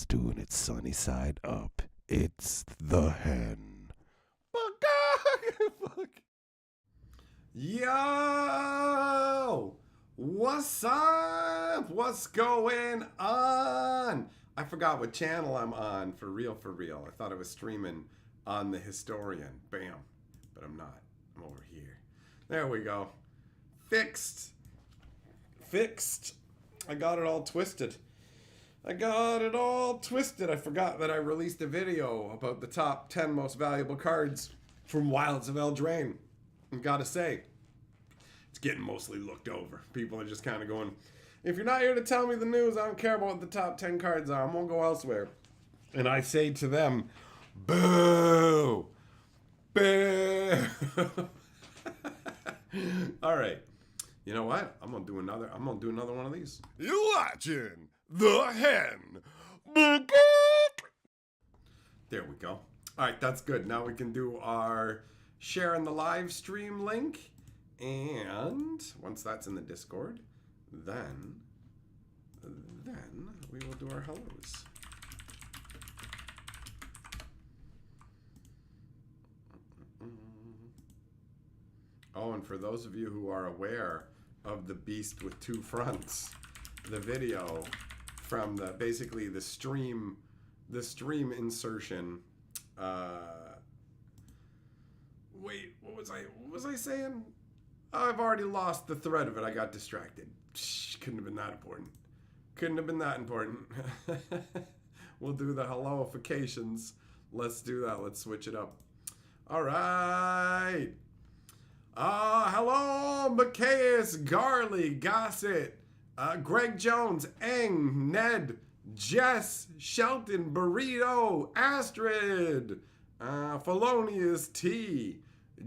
is doing its sunny side up. It's the hen. Fuck. Yo! What's up? What's going on? I forgot what channel I'm on, for real. I thought I was streaming on the Historian. Bam. But I'm not. I'm over here. There we go. Fixed. I got it all twisted. I forgot that I released a video about the top 10 most valuable cards from Wilds of Eldraine. And gotta say, it's getting mostly looked over. People are just kind of going, if you're not here to tell me the news, I don't care about what the top 10 cards are. I'm gonna go elsewhere. And I say to them, boo! Boo! All right. You know what? I'm gonna do another one of these. You're watching the hen. There we go. All right, that's good. Now we can do our share in the live stream link. And once that's in the Discord, then we will do our hellos. Oh, and for those of you who are aware of the beast with two fronts, the video from basically the stream insertion. Wait, what was I saying? Oh, I've already lost the thread of it. I got distracted. Couldn't have been that important. We'll do the helloifications. Let's do that. Let's switch it up. All right. Hello, Macias, Garley, Gossett, Greg Jones, Eng, Ned, Jess, Shelton, Burrito, Astrid, Felonious T,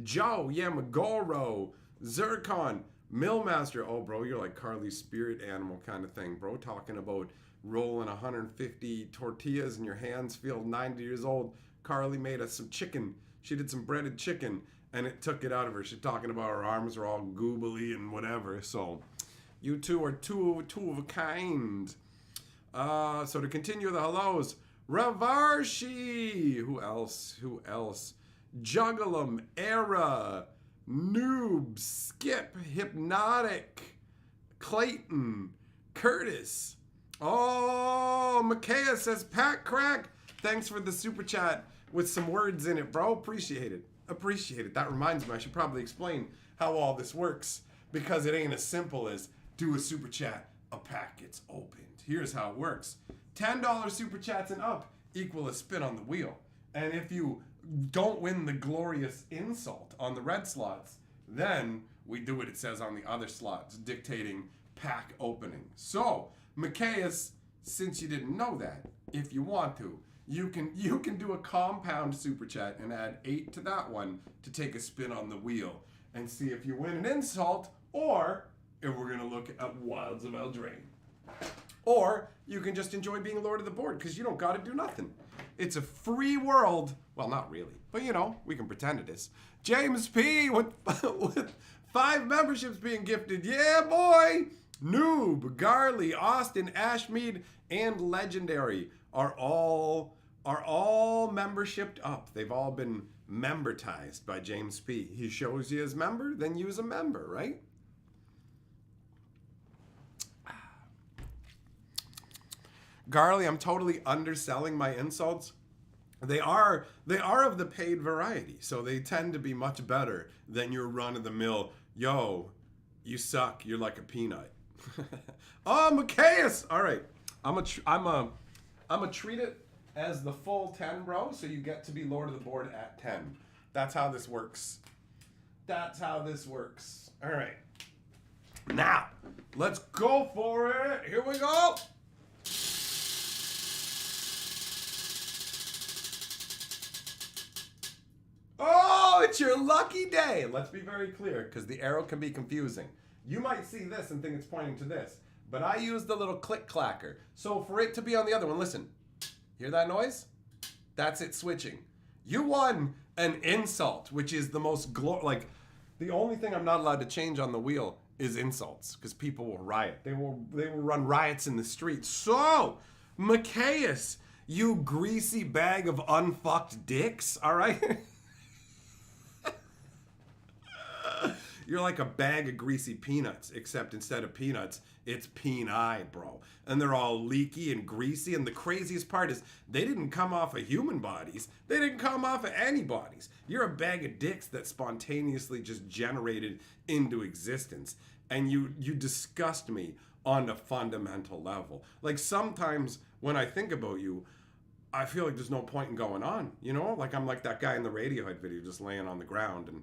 Joe, Yamagoro, Zircon, Millmaster. Oh, bro, you're like Carly's spirit animal kind of thing, bro. Talking about rolling 150 tortillas and your hands feel 90 years old. Carly made us some chicken. She did some breaded chicken, and it took it out of her. She's talking about her arms are all goobly and whatever. So you two are two of a kind. So to continue the hellos, Ravarshi. Who else? Juggalum, Era, Noob, Skip, Hypnotic, Clayton, Curtis. Oh, Micaiah says, Pat Crack. Thanks for the super chat with some words in it, bro. Appreciate it. That reminds me, I should probably explain how all this works, because it ain't as simple as do a super chat, a pack gets opened. Here's how it works. $10 super chats and up equal a spin on the wheel. And if you don't win the glorious insult on the red slots, then we do what it says on the other slots, dictating pack opening. So, Macias, since you didn't know that, if you want to, you can do a compound super chat and add 8 to that one to take a spin on the wheel and see if you win an insult, or if we're gonna look at Wilds of Eldraine. Or you can just enjoy being Lord of the Board, because you don't gotta do nothing. It's a free world. Well, not really, but you know, we can pretend it is. James P with 5 memberships being gifted. Yeah, boy! Noob, Garley, Austin, Ashmead, and Legendary are all membershiped up. They've all been membertized by James P. He shows you as member, then use a member, right? Garley, I'm totally underselling my insults. They are of the paid variety, so they tend to be much better than your run-of-the-mill, yo, you suck, you're like a peanut. Oh, Macias! All right, I'm a treat it as the full 10, bro, so you get to be Lord of the Board at 10. That's how this works. All right. Now, let's go for it. Here we go. Oh, it's your lucky day. Let's be very clear, because the arrow can be confusing. You might see this and think it's pointing to this, but I use the little click clacker. So for it to be on the other one, listen. Hear that noise? That's it switching. You won an insult, which is the most the only thing I'm not allowed to change on the wheel is insults, because people will riot. They will run riots in the streets. So, Macias, You greasy bag of unfucked dicks, all right? You're like a bag of greasy peanuts, except instead of peanuts, it's peni, bro. And they're all leaky and greasy. And the craziest part is they didn't come off of human bodies. They didn't come off of any bodies. You're a bag of dicks that spontaneously just generated into existence. And you disgust me on a fundamental level. Like sometimes when I think about you, I feel like there's no point in going on, you know? Like I'm like that guy in the Radiohead video just laying on the ground and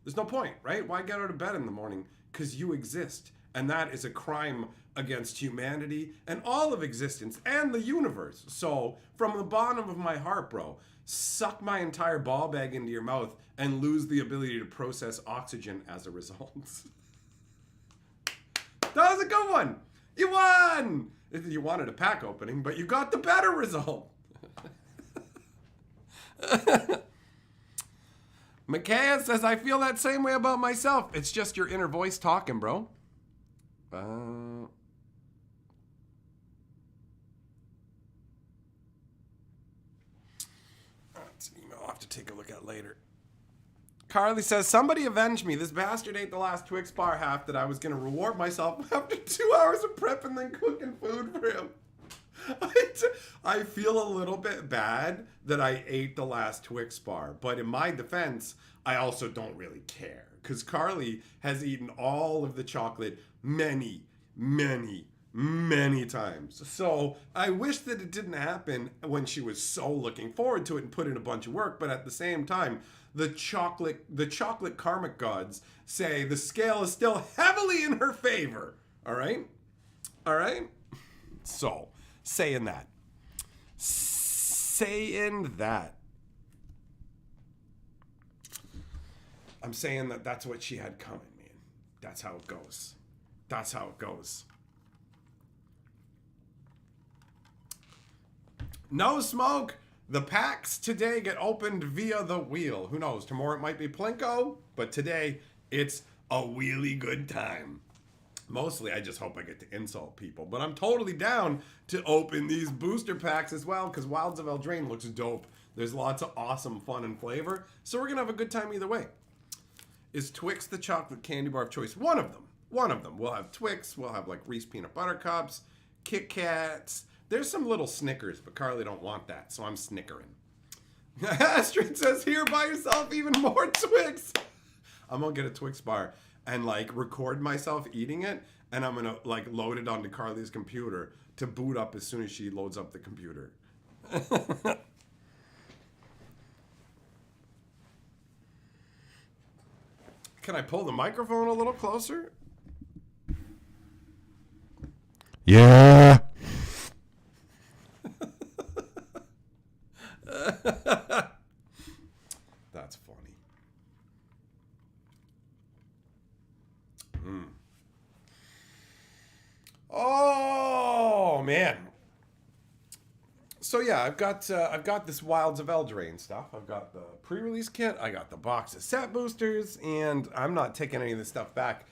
there's no point, right? Why get out of bed in the morning? Because you exist. And that is a crime against humanity and all of existence and the universe. So from the bottom of my heart, bro, suck my entire ball bag into your mouth and lose the ability to process oxygen as a result. That was a good one. You won. You wanted a pack opening, but you got the better result. Micaiah says, I feel that same way about myself. It's just your inner voice talking, bro. That's an email I'll have to take a look at later. Carly says, somebody avenge me. This bastard ate the last Twix bar half that I was going to reward myself after 2 hours of prep and then cooking food for him. I feel a little bit bad that I ate the last Twix bar, but in my defense, I also don't really care because Carly has eaten all of the chocolate many times. So I wish that it didn't happen when she was so looking forward to it and put in a bunch of work, but at the same time, the chocolate karmic gods say the scale is still heavily in her favor. All right? So, saying that. I'm saying that that's what she had coming, man. That's how it goes. No smoke. The packs today get opened via the wheel. Who knows? Tomorrow it might be Plinko, but today it's a wheelie good time. Mostly, I just hope I get to insult people. But I'm totally down to open these booster packs as well because Wilds of Eldraine looks dope. There's lots of awesome fun and flavor. So we're going to have a good time either way. Is Twix the chocolate candy bar of choice? One of them. We'll have Twix. We'll have like Reese Peanut Butter Cups, Kit Kats. There's some little Snickers, but Carly don't want that, so I'm snickering. Astrid says, here, buy yourself even more Twix. I'm going to get a Twix bar and like record myself eating it, and I'm going to like load it onto Carly's computer to boot up as soon as she loads up the computer. Can I pull the microphone a little closer? Yeah. That's funny. Oh man. So yeah, I've got this Wilds of Eldraine stuff. I've got the pre-release kit. I got the box of set boosters, and I'm not taking any of this stuff back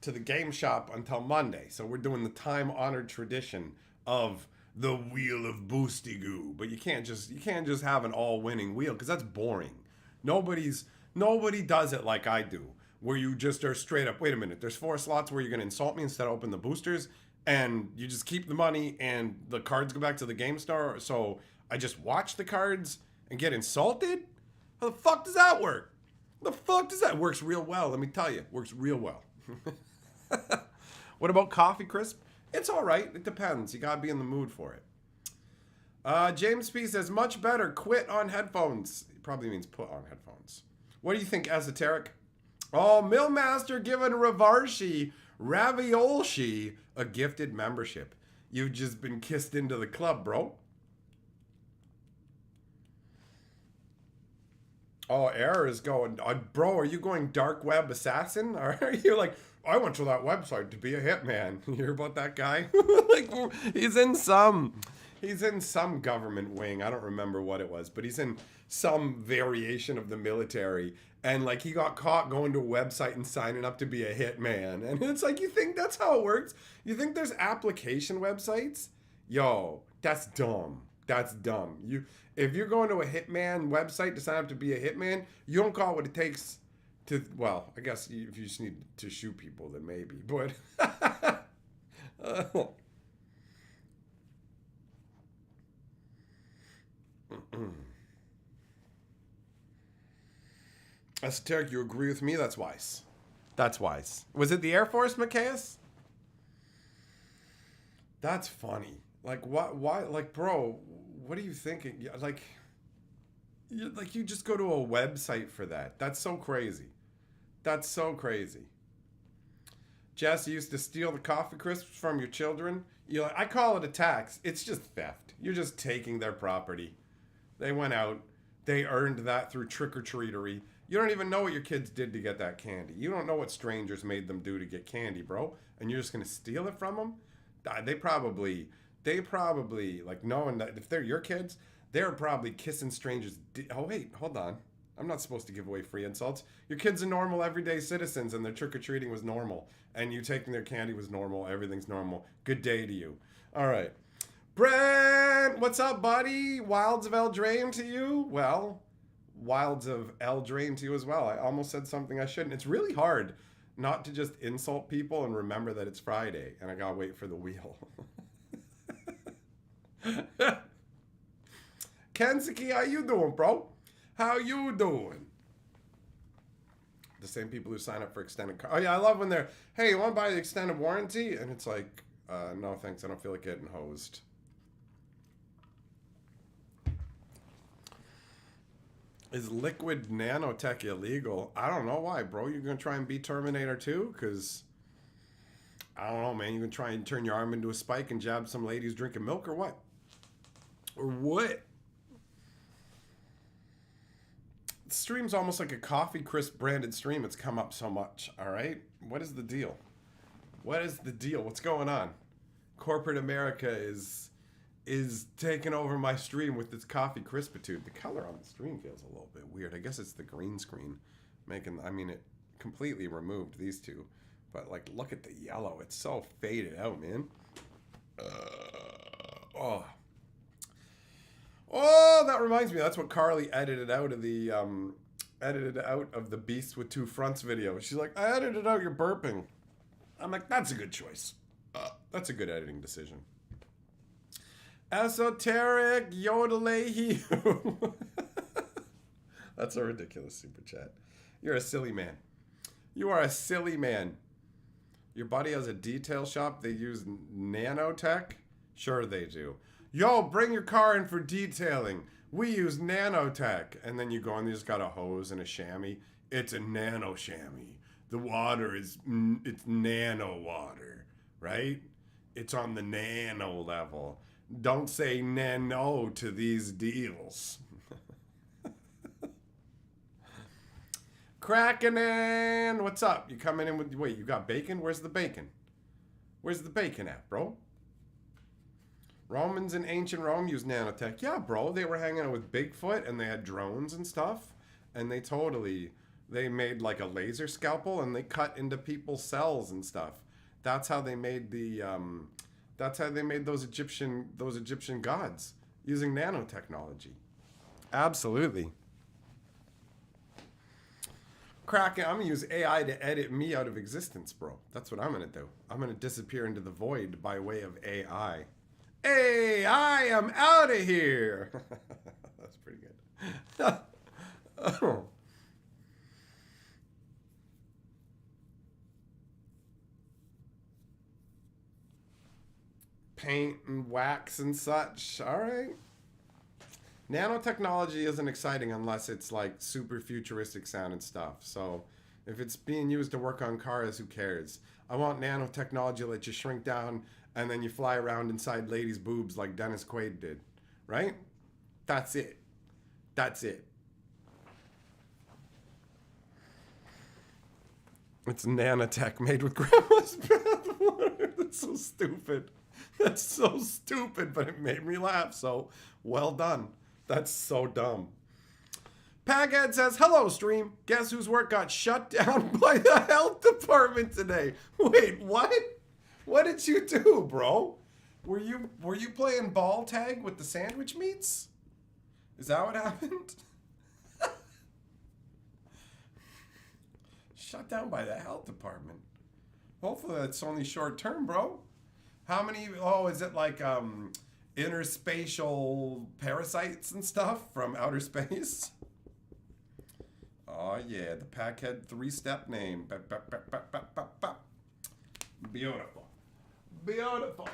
to the game shop until Monday. So we're doing the time-honored tradition of the Wheel of Boosty Goo. But you can't just have an all-winning wheel because that's boring. Nobody does it like I do, where you just are straight up, wait a minute, there's 4 slots where you're going to insult me instead of open the boosters, and you just keep the money and the cards go back to the game store, so I just watch the cards and get insulted? How the fuck does that work? It works real well, let me tell you. It works real well. What about Coffee Crisp? It's all right. It depends. You gotta be in the mood for it. James P says, much better. Quit on headphones. He probably means put on headphones. What do you think, Esoteric? Oh, Millmaster giving Raviolshi a gifted membership. You've just been kissed into the club, bro. Oh, Error is going, bro, are you going dark web assassin? Or are you like, I went to that website to be a hitman. You hear about that guy? Like, he's in some government wing. I don't remember what it was, but he's in some variation of the military. And like, he got caught going to a website and signing up to be a hitman. And it's like, you think that's how it works? You think there's application websites? Yo, that's dumb. That's dumb. If you're going to a hitman website to sign up to be a hitman, you don't call it what it takes to, well, I guess if you just need to shoot people, then maybe. But Esoteric, you agree with me? That's wise. That's wise. Was it the Air Force, Macias? That's funny. Like, what? Why? Like, bro, what are you thinking? Like, you just go to a website for that. That's so crazy. That's so crazy. Jess, you used to steal the coffee crisps from your children. I call it a tax. It's just theft. You're just taking their property. They went out. They earned that through trick-or-treatery. You don't even know what your kids did to get that candy. You don't know what strangers made them do to get candy, bro. And you're just going to steal it from them? They probably, like, knowing that if they're your kids, they're probably kissing strangers. Oh, wait, hold on. I'm not supposed to give away free insults. Your kids are normal, everyday citizens, and their trick-or-treating was normal. And you taking their candy was normal. Everything's normal. Good day to you. All right. Brent, what's up, buddy? Wilds of Eldraine to you? Well, Wilds of Eldraine to you as well. I almost said something I shouldn't. It's really hard not to just insult people and remember that it's Friday and I gotta wait for the wheel. Kensuke, how you doing, bro? How you doing? The same people who sign up for extended car. Oh yeah, I love when they're, hey, you want to buy the extended warranty? And it's like, no thanks, I don't feel like getting hosed. Is liquid nanotech illegal? I don't know why, bro. You're going to try and be Terminator 2? Because, I don't know, man. You're going to try and turn your arm into a spike and jab some ladies drinking milk or what? Or what? The stream's almost like a Coffee Crisp branded stream. It's come up so much, all right? What is the deal? What is the deal? What's going on? Corporate America is taking over my stream with its coffee crispitude. The color on the stream feels a little bit weird. I guess it's the green screen it completely removed these two. But, like, look at the yellow. It's so faded out, man. Oh, that reminds me. That's what Carly edited out of the Beast with Two Fronts video. She's like, I edited out your burping. I'm like, that's a good choice. That's a good editing decision. Esoteric Yodelehi. That's a ridiculous super chat. You're a silly man. You are a silly man. Your buddy has a detail shop. They use nanotech? Sure they do. Yo, bring your car in for detailing. We use nanotech. And then you go and you just got a hose and a chamois. It's a nano chamois. The water it's nano water, right? It's on the nano level. Don't say nano to these deals. Krakenin, what's up? You coming in with, wait, you got bacon? Where's the bacon? Where's the bacon at, bro? Romans in ancient Rome used nanotech. Yeah, bro, they were hanging out with Bigfoot and they had drones and stuff. And they made like a laser scalpel and they cut into people's cells and stuff. That's how they made those Egyptian gods, using nanotechnology. Absolutely. Kraken, I'm going to use AI to edit me out of existence, bro. That's what I'm going to do. I'm going to disappear into the void by way of AI. Hey, I am out of here. That's pretty good. Oh. Paint and wax and such. All right. Nanotechnology isn't exciting unless it's like super futuristic sound and stuff. So if it's being used to work on cars, who cares? I want nanotechnology to let you shrink down and then you fly around inside ladies' boobs like Dennis Quaid did. Right? That's it. That's it. It's nanotech made with grandma's bathwater. That's so stupid. That's so stupid, but it made me laugh, so well done. That's so dumb. Paghead says, hello, stream. Guess whose work got shut down by the health department today? Wait, what? What did you do, bro? Were you playing ball tag with the sandwich meats? Is that what happened? Shut down by the health department. Hopefully that's only short term, bro. How many? Oh, is it like interspatial parasites and stuff from outer space? Oh yeah, the Packhead 3-step name. Beautiful. Beautiful.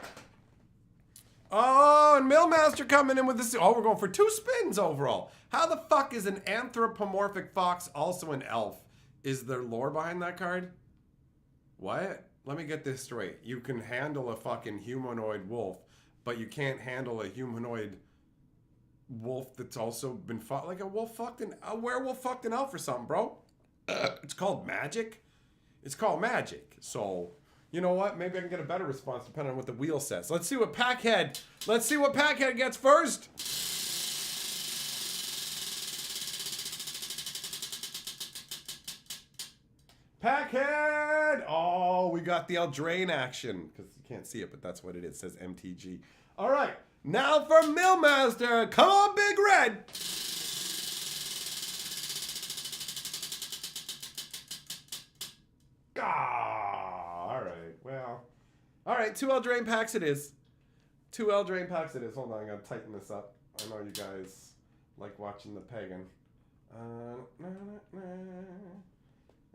Oh, and Millmaster coming in with this. Oh, we're going for 2 spins overall. How the fuck is an anthropomorphic fox also an elf? Is there lore behind that card? What? Let me get this straight. You can handle a fucking humanoid wolf, but you can't handle a humanoid wolf that's also been fought. Like a werewolf fucked an elf or something, bro. It's called magic. It's called magic. So, you know what? Maybe I can get a better response depending on what the wheel says. Let's see what Packhead gets first. Packhead! Oh, we got the Eldraine action. Because you can't see it, but that's what it is. It says MTG. All right. Now for Millmaster. Come on, Big Red. Ah, all right. Well, all right. 2 Eldraine packs it is. 2 Eldraine packs it is. Hold on. I got to tighten this up. I know you guys like watching the pagan. All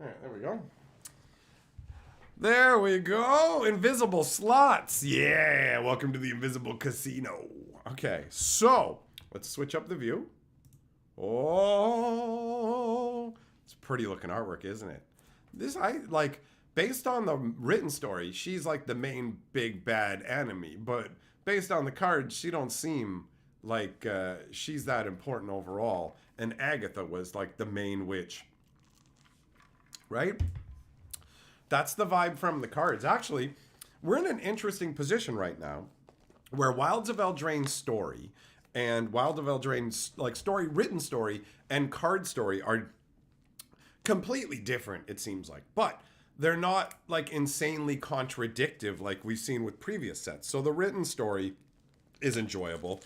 right, there we go. There we go. Invisible slots. Yeah, welcome to the Invisible Casino. Okay, so let's switch up the view. Oh, it's pretty looking artwork, isn't it? This, I like, based on the written story, she's like the main big bad enemy, but based on the cards, she don't seem like she's that important overall. And Agatha was like the main witch. Right? That's the vibe from the cards. Actually, we're in an interesting position right now where Wilds of Eldraine's story and Wild of Eldraine's like story, written story, and card story are completely different, it seems like. But they're not like insanely contradictive like we've seen with previous sets. So the written story is enjoyable,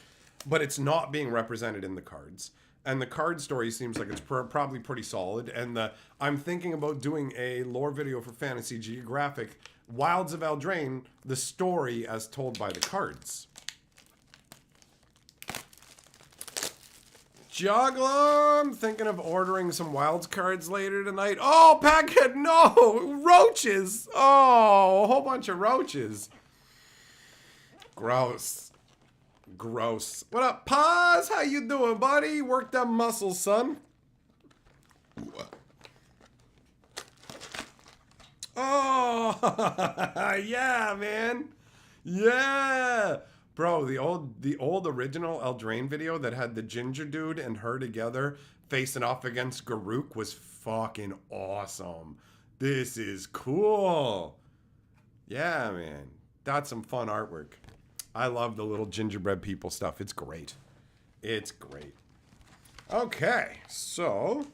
but it's not being represented in the cards. And the card story seems like it's probably pretty solid. And I'm thinking about doing a lore video for Fantasy Geographic, Wilds of Eldraine, the story as told by the cards. Juggler, thinking of ordering some Wilds cards later tonight. Oh, Packhead, no! Roaches! Oh, a whole bunch of roaches. Gross. Gross. What up, Paz? How you doing, buddy? Work them muscles, son. Oh, yeah, man. Yeah. Bro, the old original Eldraine video that had the ginger dude and her together facing off against Garruk was fucking awesome. This is cool. Yeah, man. That's some fun artwork. I love the little gingerbread people stuff. It's great. It's great. Okay, so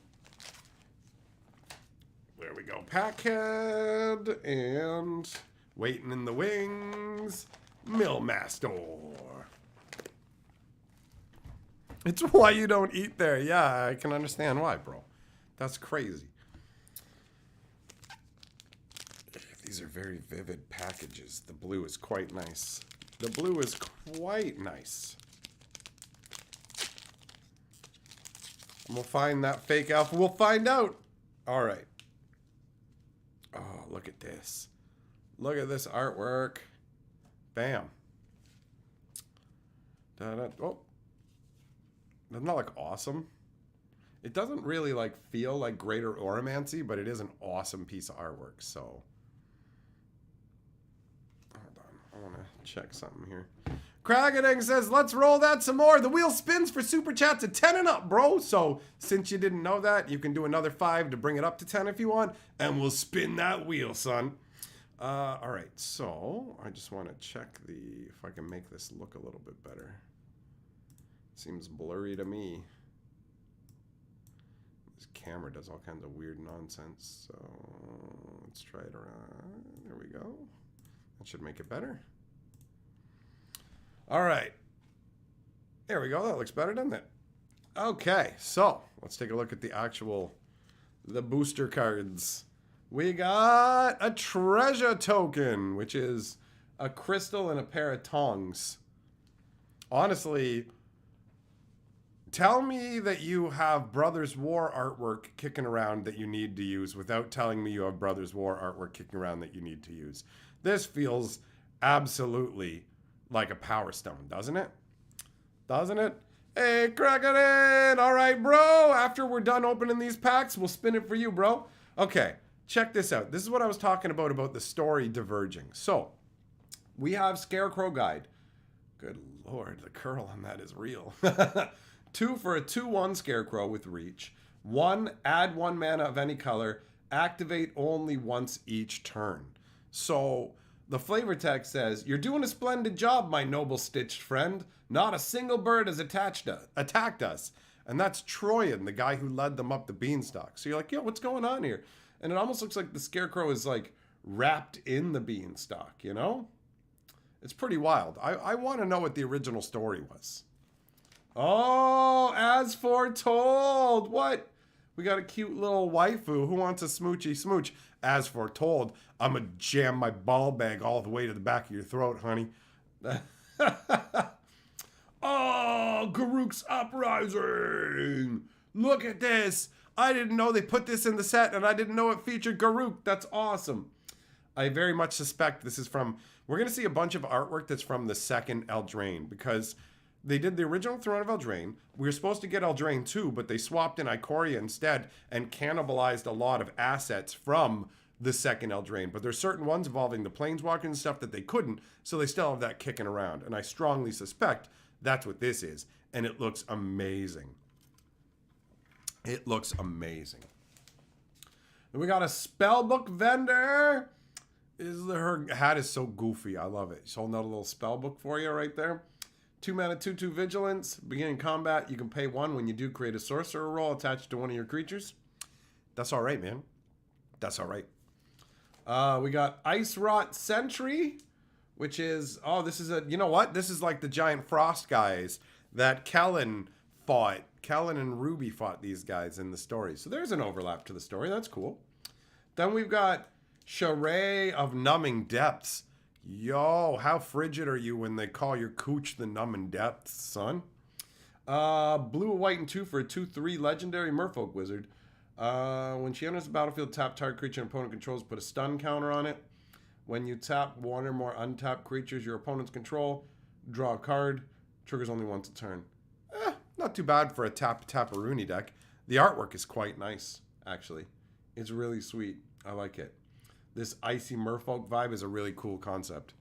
there we go. Packhead and waiting in the wings, Millmaster. It's why you don't eat there. Yeah, I can understand why, bro. That's crazy. These are very vivid packages. The blue is quite nice. The blue is quite nice. And we'll find that fake alpha. We'll find out. All right. Oh, look at this. Look at this artwork. Bam. Da-da. Oh. Doesn't that look awesome? It doesn't really like feel like Greater Oromancy, but it is an awesome piece of artwork, so. I want to check something here. Kragadang says, let's roll that some more. The wheel spins for super chats at 10 and up, bro. So since you didn't know that, you can do another 5 to bring it up to 10 if you want. And we'll spin that wheel, son. All right, so I just want to check if I can make this look a little bit better. Seems blurry to me. This camera does all kinds of weird nonsense. So let's try it around. There we go. That should make it better. All right. There we go. That looks better, doesn't it? Okay, so let's take a look at the booster cards. We got a treasure token, which is a crystal and a pair of tongs. Honestly, tell me that you have Brothers War artwork kicking around that you need to use without telling me you have Brothers War artwork kicking around that you need to use. This feels absolutely like a Power Stone, doesn't it? Doesn't it? Hey, crack it in! All right, bro. After we're done opening these packs, we'll spin it for you, bro. Okay, check this out. This is what I was talking about the story diverging. So, we have Scarecrow Guide. Good lord, the curl on that is real. 2 for a 2/1 Scarecrow with reach. 1, add 1 mana of any color. Activate only once each turn. So, the flavor text says, "You're doing a splendid job, my noble stitched friend. Not a single bird has attacked us." And that's Troyan, the guy who led them up the beanstalk. So you're like, yo, what's going on here? And it almost looks like the Scarecrow is like wrapped in the beanstalk, you know? It's pretty wild. I want to know what the original story was. Oh, as foretold. What? We got a cute little waifu who wants a smoochy smooch. As foretold, I'm going to jam my ball bag all the way to the back of your throat, honey. Oh, Garruk's Uprising. Look at this. I didn't know they put this in the set, and I didn't know it featured Garruk. That's awesome. I very much suspect this is from... We're going to see a bunch of artwork that's from the second Eldraine, because they did the original Throne of Eldraine. We were supposed to get Eldraine 2, but they swapped in Ikoria instead and cannibalized a lot of assets from the second Eldraine. But there's certain ones involving the Planeswalkers and stuff that they couldn't, so they still have that kicking around. And I strongly suspect that's what this is. And it looks amazing. It looks amazing. Then we got a spellbook vendor. Her hat is so goofy. I love it. She's holding out a little spellbook for you right there. 2 mana, 2/2 vigilance. Beginning combat, you can pay 1 when you do create a sorcerer roll attached to one of your creatures. That's all right, man. That's all right. We got Ice Rot Sentry, which is, oh, this is a, you know what? This is like the giant frost guys that Kellen fought. Kellen and Ruby fought these guys in the story. So there's an overlap to the story. That's cool. Then we've got Charade of Numbing Depths. Yo, how frigid are you when they call your cooch the Numbing Depths, son? Blue, white, and 2 for a 2/3 legendary Merfolk Wizard. When she enters the battlefield, tap target creature and opponent controls, put a stun counter on it. When you tap one or more untapped creatures your opponents control, draw a card. Triggers only once a turn. Not too bad for a tap-a-rooney deck. The artwork is quite nice, actually. It's really sweet. I like it. This icy merfolk vibe is a really cool concept.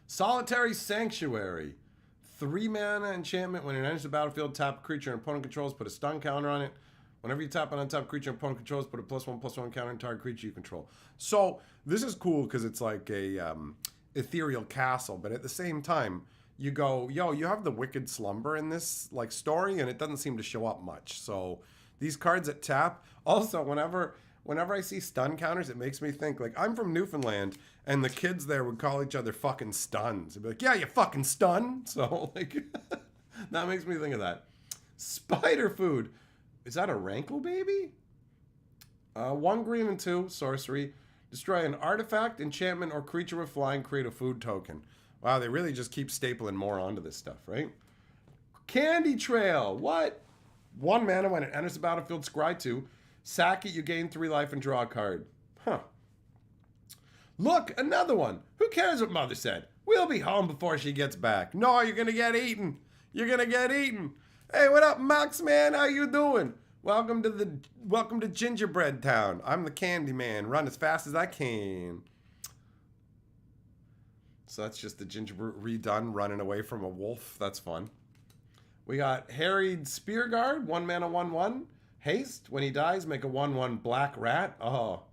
Solitary Sanctuary. 3 mana enchantment. When it enters the battlefield, tap a creature and opponent controls, put a stun counter on it. Whenever you tap an untapped creature and opponent controls, put a +1/+1 counter on target creature you control. So this is cool because it's like a ethereal castle, but at the same time, you go, yo, you have the Wicked Slumber in this like story, and it doesn't seem to show up much. So these cards at tap. Also, whenever I see stun counters, it makes me think, like, I'm from Newfoundland, and the kids there would call each other fucking stuns. They'd be like, yeah, you fucking stun. So, like, that makes me think of that. Spider Food. Is that a Rankle baby? 1 green and 2, sorcery. Destroy an artifact, enchantment, or creature with flying, create a food token. Wow, they really just keep stapling more onto this stuff, right? Candy Trail. What? 1 mana when it enters the battlefield, scry 2. Sack it, you gain 3 life and draw a card. Huh. Look, another one. Who cares what Mother said? We'll be home before she gets back. No, you're going to get eaten. You're going to get eaten. Hey, what up, Max, man? How you doing? Welcome to Gingerbread Town. I'm the Candy Man. Run as fast as I can. So that's just the gingerbread redone, running away from a wolf. That's fun. We got Harried Spearguard, 1 mana, 1/1. Haste. When he dies, make a 1/1 black rat. Oh.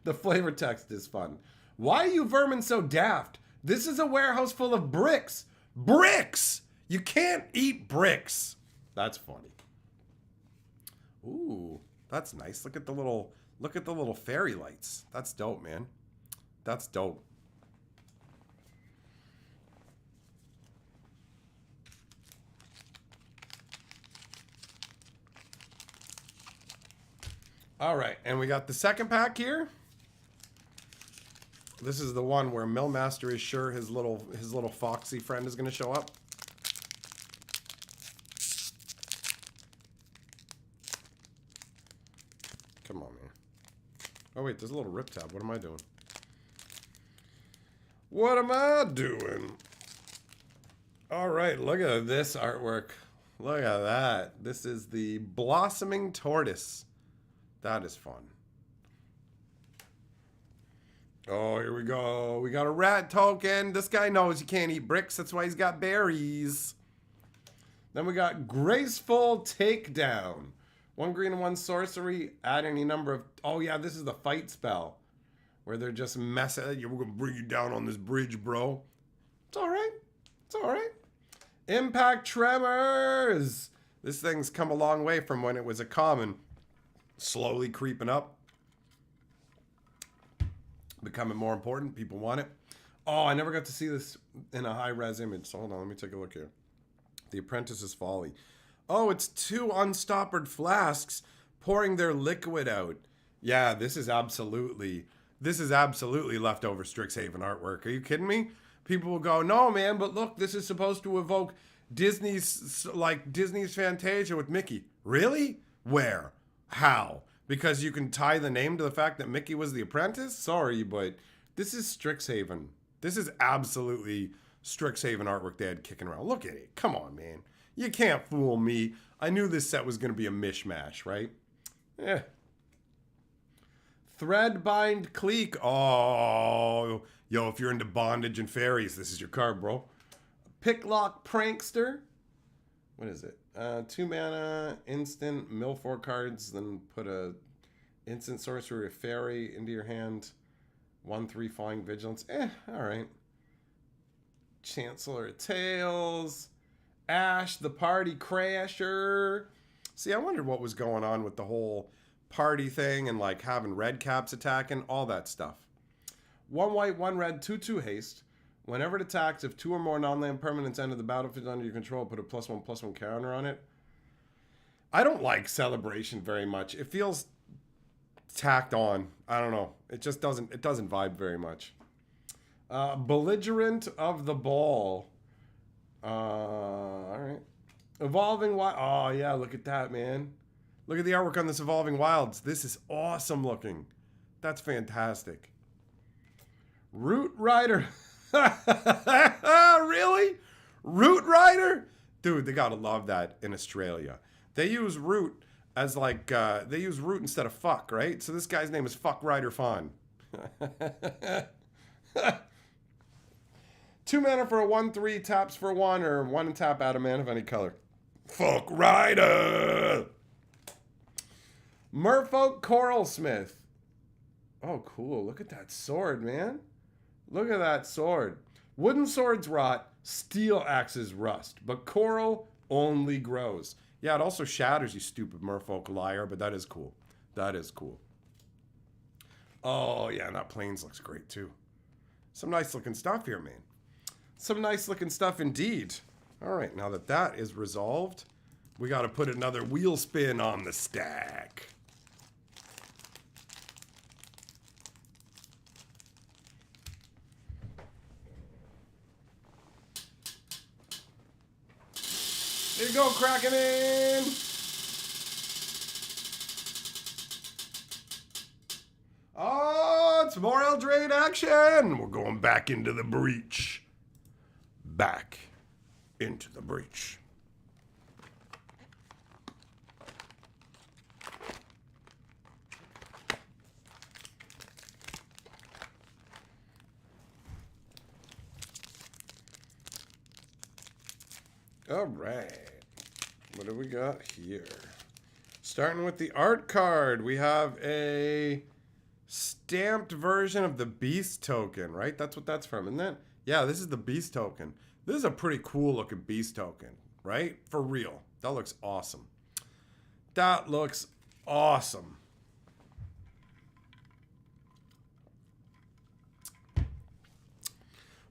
The flavor text is fun. Why are you vermin so daft? This is a warehouse full of bricks. Bricks! You can't eat bricks. That's funny. Ooh, that's nice. Look at the little fairy lights. That's dope, man. That's dope. All right, and we got the second pack here. This is the one where Millmaster is sure his little foxy friend is going to show up. Come on, man. Oh, wait, there's a little rip tab. What am I doing? What am I doing? All right, look at this artwork. Look at that. This is the Blossoming Tortoise. That is fun. Oh, here we go. We got a rat token. This guy knows you can't eat bricks. That's why he's got berries. Then we got Graceful Takedown. 1 green and 1 sorcery. Add any number of... Oh, yeah, this is the fight spell. Where they're just messing... We're going to bring you down on this bridge, bro. It's all right. It's all right. Impact Tremors. This thing's come a long way from when it was a common. Slowly creeping up. Becoming more important. People want it. Oh, I never got to see this in a high-res image. So hold on, let me take a look here. The Apprentice's Folly. Oh, it's 2 unstoppered flasks pouring their liquid out. Yeah, this is absolutely leftover Strixhaven artwork. Are you kidding me? People will go, no, man, but look, this is supposed to evoke Disney's Fantasia with Mickey. Really? Where? How? Because you can tie the name to the fact that Mickey was the apprentice? Sorry, but this is Strixhaven. This is absolutely Strixhaven artwork they had kicking around. Look at it. Come on, man. You can't fool me. I knew this set was going to be a mishmash, right? Yeah. Threadbind Cleek. Oh, yo, if you're into bondage and fairies, this is your card, bro. Picklock Prankster. What is it? 2 mana, instant, mill 4 cards, then put a instant sorcery or fairy into your hand. 1/3 Flying Vigilance. Alright. Chancellor of Tales. Ash, the Party Crasher. See, I wondered what was going on with the whole party thing and like having red caps attacking, all that stuff. 1 white, 1 red, 2/2 haste. Whenever it attacks, if 2 or more non-land permanents enter the battlefield under your control, put a +1/+1 counter on it. I don't like Celebration very much. It feels tacked on. I don't know. It just doesn't vibe very much. Belligerent of the Ball. All right. Evolving Wild. Oh, yeah, look at that, man. Look at the artwork on this Evolving Wilds. This is awesome looking. That's fantastic. Root Rider. Really? Root Rider? Dude, they gotta love that in Australia. They use root as like, they use root instead of fuck, right? So this guy's name is Fuck Rider Fawn. 2 mana for a 1/3, taps for 1, or 1 and tap, add a mana of any color. Fuck Rider! Merfolk Coralsmith. Oh, cool. Look at that sword, man. Look at that sword. Wooden swords rot, steel axes rust, but coral only grows. Yeah, it also shatters, you stupid merfolk liar, but that is cool. That is cool. Oh, yeah, and that plains looks great, too. Some nice looking stuff here, man. Some nice looking stuff indeed. All right, now that that is resolved, we got to put another wheel spin on the stack. There you go, Kraken! Oh, it's more Eldraine action! We're going back into the breach. Back into the breach. All right. What do we got here? Starting with the art card, we have a stamped version of the Beast token, right? That's what that's from, isn't it? Yeah, this is the Beast token. This is a pretty cool looking Beast token, right? For real. That looks awesome. That looks awesome.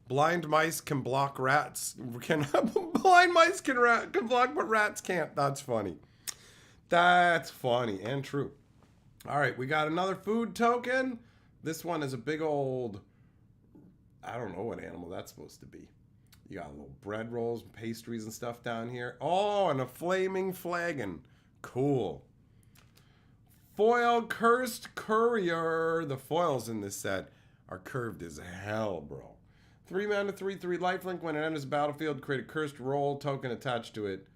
Blind mice can block rats. Blind mice can block, but rats can't. That's funny. That's funny and true. All right, we got another food token. This one is a big old, I don't know what animal that's supposed to be. You got little bread rolls, pastries and stuff down here. Oh, and a flaming flagon. Cool. Foil Cursed Courier. The foils in this set are curved as hell, bro. 3 mana, 3/3 lifelink. When it enters the battlefield, create a cursed roll token attached to it.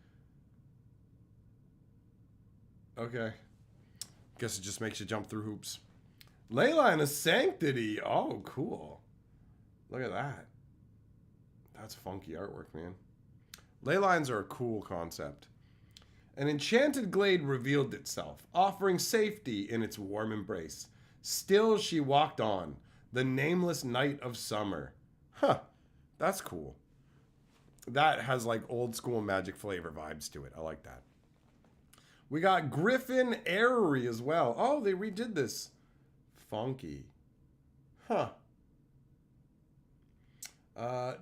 Okay. Guess it just makes you jump through hoops. Leyline of Sanctity. Oh, cool. Look at that. That's funky artwork, man. Ley lines are a cool concept. An enchanted glade revealed itself, offering safety in its warm embrace. Still she walked on, the nameless night of summer. Huh, that's cool. That has like old school Magic flavor vibes to it. I like that. We got Griffin Airy as well. Oh, they redid this. Funky. Huh.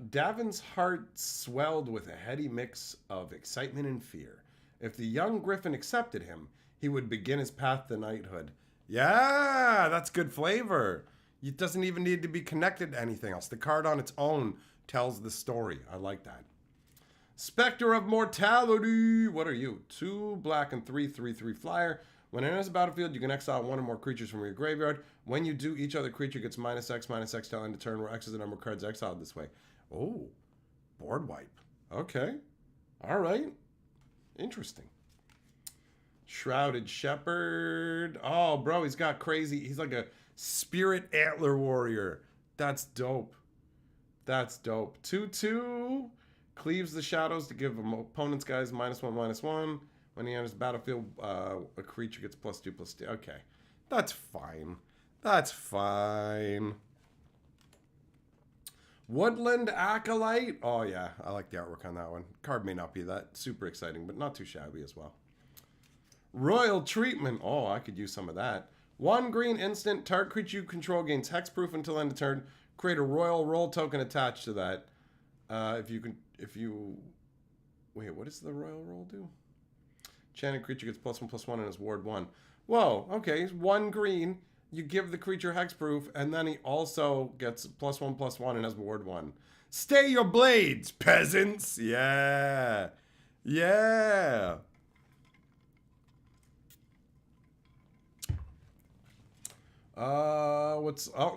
Davin's heart swelled with a heady mix of excitement and fear. If the young Griffin accepted him, he would begin his path to knighthood. Yeah, that's good flavor. It doesn't even need to be connected to anything else. The card on its own tells the story. I like that. Spectre of Mortality. What are you? 2 black and 3/3/3 flyer. When it enters the battlefield, you can exile 1 or more creatures from your graveyard. When you do, each other creature gets -X/-X till end of turn, where X is the number of cards exiled this way. Oh, board wipe. Okay. All right. Interesting. Shrouded Shepherd. Oh, bro, he's got crazy. He's like a spirit antler warrior. That's dope. That's dope. 2/2. Cleaves the shadows to give opponent's guys -1/-1. When he enters the battlefield, a creature gets +2/+2. Okay. That's fine. That's fine. Woodland Acolyte. Oh, yeah. I like the artwork on that one. Card may not be that super exciting, but not too shabby as well. Royal Treatment. Oh, I could use some of that. 1 green instant. Target creature you control gains hexproof until end of turn. Create a royal roll token attached to that. Wait, what does the royal roll do? Enchanted creature gets +1/+1 and is ward 1. Whoa, okay. 1 green. You give the creature hexproof, and then he also gets +1/+1 and has ward 1. Stay your blades, peasants! Yeah. Yeah.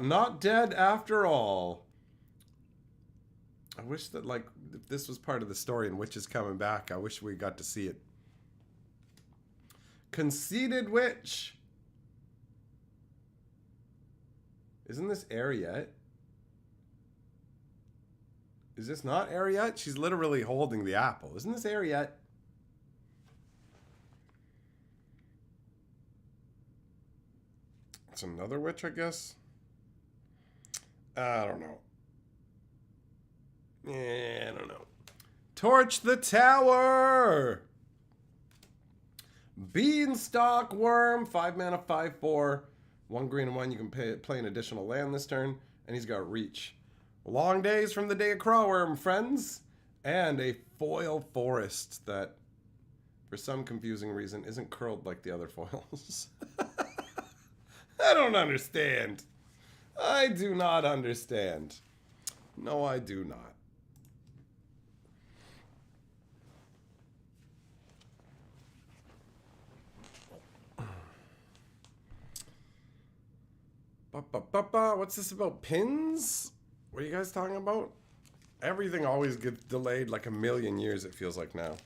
Not dead after all. I wish that, like, if this was part of the story and Witch is coming back, I wish we got to see it. Conceited Witch. Isn't this Ariette? Is this not Ariette? She's literally holding the apple. Isn't this Ariette? It's another witch, I guess. I don't know. Yeah, I don't know. Torch the Tower! Beanstalk Worm, 5 mana, 5/4. 1 green and 1, you can play an additional land this turn, and he's got reach. Long days from the day of Crawworm, friends! And a foil forest that, for some confusing reason, isn't curled like the other foils. I don't understand. I do not understand. No, I do not. What's this about? Pins? What are you guys talking about? Everything always gets delayed like a million years, it feels like now.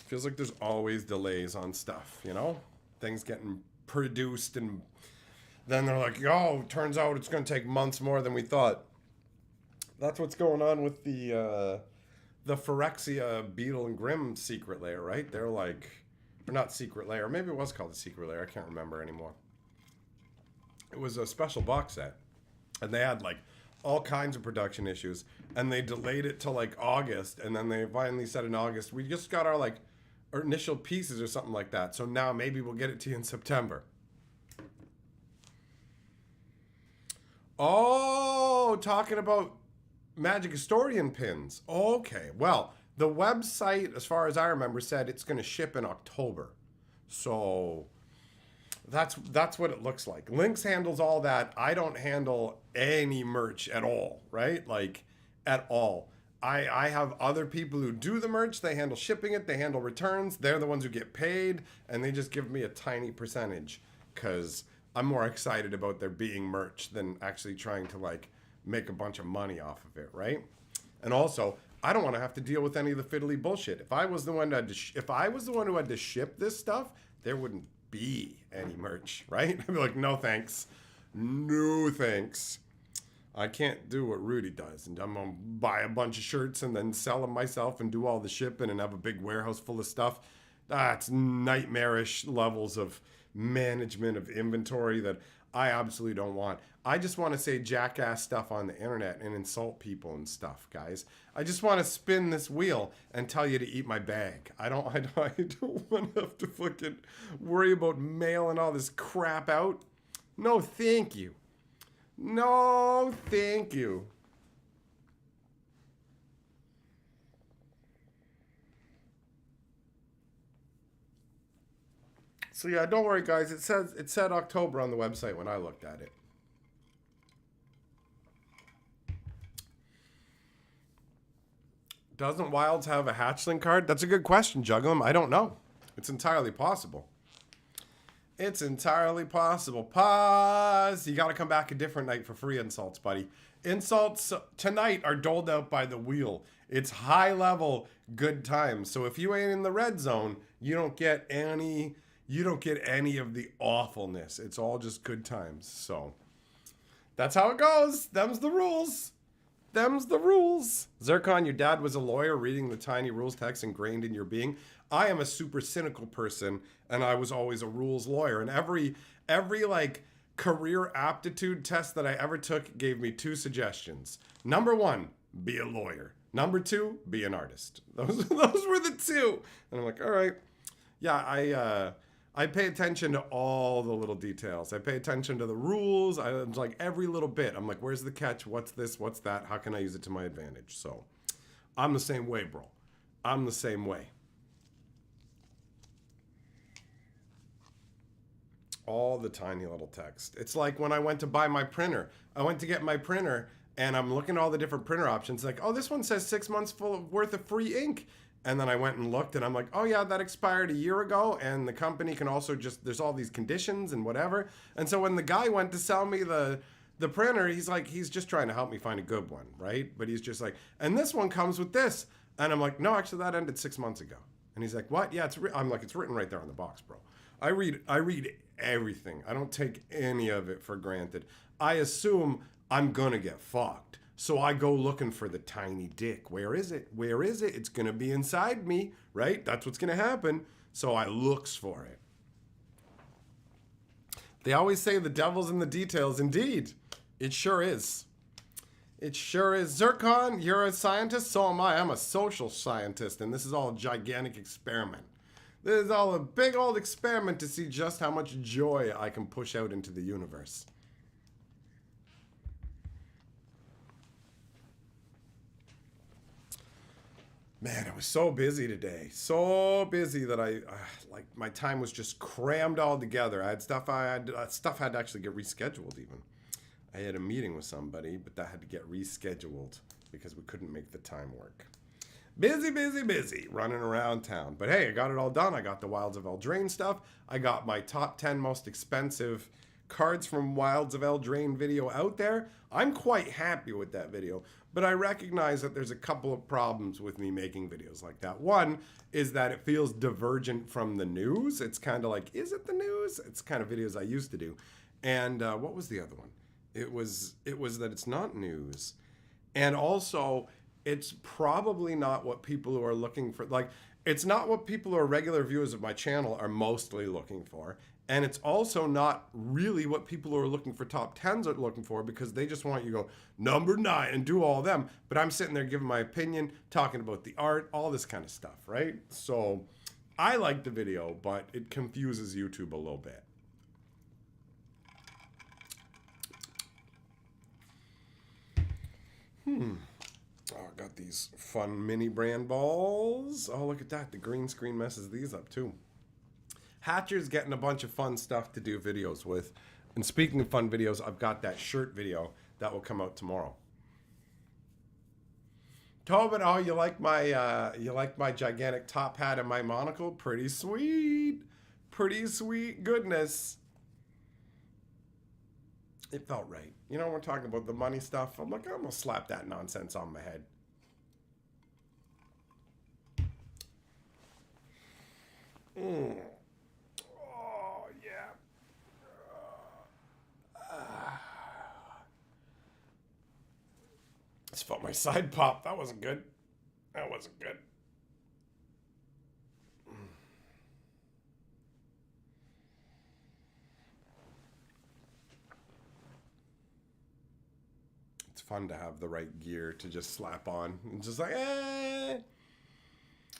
Feels like there's always delays on stuff, you know? Things getting produced and then they're like, yo, turns out it's going to take months more than we thought. That's what's going on with the Phyrexia Beetle and Grimm secret layer, right? They're like, or not secret layer, maybe it was called the secret layer, I can't remember anymore. It was a special box set, and they had like all kinds of production issues, and they delayed it till like August, and then they finally said in August, we just got our initial pieces or something like that, so now maybe we'll get it to you in September. Oh, talking about Magic Historian pins. Okay, well, The website, as far as I remember, said it's going to ship in October. So that's what it looks like. Lynx handles all that. I don't handle any merch at all, right? Like, at all. I have other people who do the merch. They handle shipping it. They handle returns. They're the ones who get paid, and they just give me a tiny percentage because I'm more excited about there being merch than actually trying to, like, make a bunch of money off of it, right? And also, I don't want to have to deal with any of the fiddly bullshit. If I was the one who had to ship this stuff, there wouldn't be any merch, right? I'd be like, no thanks. No thanks. I can't do what Rudy does, and I'm gonna buy a bunch of shirts and then sell them myself and do all the shipping and have a big warehouse full of stuff. That's nightmarish levels of management of inventory that I absolutely don't want. I just want to say jackass stuff on the internet and insult people and stuff, guys. I just want to spin this wheel and tell you to eat my bag. I don't want to have to fucking worry about mailing all this crap out. No, thank you. No, thank you. So yeah, don't worry, guys. It said October on the website when I looked at it. Doesn't Wilds have a hatchling card? That's a good question, Juggum. I don't know. It's entirely possible. It's entirely possible. Pause. You got to come back a different night for free insults, buddy. Insults tonight are doled out by the wheel. It's high level good times. So if you ain't in the red zone, you don't get any of the awfulness. It's all just good times. So that's how it goes. Them's the rules. Them's the rules. Zircon, your dad was a lawyer reading the tiny rules text ingrained in your being. I am a super cynical person, and I was always a rules lawyer. And every like career aptitude test that I ever took gave me 2 suggestions. Number 1, be a lawyer. Number 2, be an artist. Those were the 2. And I'm like, all right. Yeah, I pay attention to all the little details. I pay attention to the rules. I'm like every little bit. I'm like, where's the catch? What's this? What's that? How can I use it to my advantage? So I'm the same way, bro. I'm the same way. All the tiny little text. It's like when I went to buy my printer. I went to get my printer and I'm looking at all the different printer options. Like, oh, this one says 6 months worth of free ink. And then I went and looked and I'm like, oh yeah, that expired a year ago. And the company can also there's all these conditions and whatever. And so when the guy went to sell me the printer, he's just trying to help me find a good one, right? But he's just like, and this one comes with this. And I'm like, no, actually that ended 6 months ago. And he's like, what? Yeah, I'm like, it's written right there on the box, bro. I read everything. I don't take any of it for granted. I assume I'm gonna get fucked. So I go looking for the tiny dick. Where is it? Where is it? It's going to be inside me, right? That's what's going to happen. So I looks for it. They always say the devil's in the details. Indeed, it sure is. It sure is. Zircon, you're a scientist? So am I. I'm a social scientist, and this is all a gigantic experiment. This is all a big old experiment to see just how much joy I can push out into the universe. Man, I was so busy today. So busy that like my time was just crammed all together. I had stuff had to actually get rescheduled even. I had a meeting with somebody, but that had to get rescheduled because we couldn't make the time work. Busy, busy, busy, running around town. But hey, I got it all done. I got the Wilds of Eldraine stuff. I got my top 10 most expensive cards from Wilds of Eldraine video out there. I'm quite happy with that video, but I recognize that there's a couple of problems with me making videos like that. One is that it feels divergent from the news. It's kind of like, is it the news? It's kind of videos I used to do. And what was the other one? It was that it's not news. And also, it's probably not what people who are looking for, like, it's not what people who are regular viewers of my channel are mostly looking for. And it's also not really what people who are looking for top 10s are looking for, because they just want you to go number 9 and do all of them. But I'm sitting there giving my opinion, talking about the art, all this kind of stuff, right? So I like the video, but it confuses YouTube a little bit. Oh, I got these these fun mini brand balls. Oh, look at that. The green screen messes these up too. Hatcher's getting a bunch of fun stuff to do videos with. And speaking of fun videos, I've got that shirt video that will come out tomorrow. Tobin, oh, you like my gigantic top hat and my monocle? Pretty sweet. Pretty sweet goodness. It felt right. You know, we're talking about the money stuff. I'm like, I'm gonna slap that nonsense on my head. Oh, yeah. Just felt my side pop. That wasn't good. That wasn't good. It's fun to have the right gear to just slap on. And just like, eh.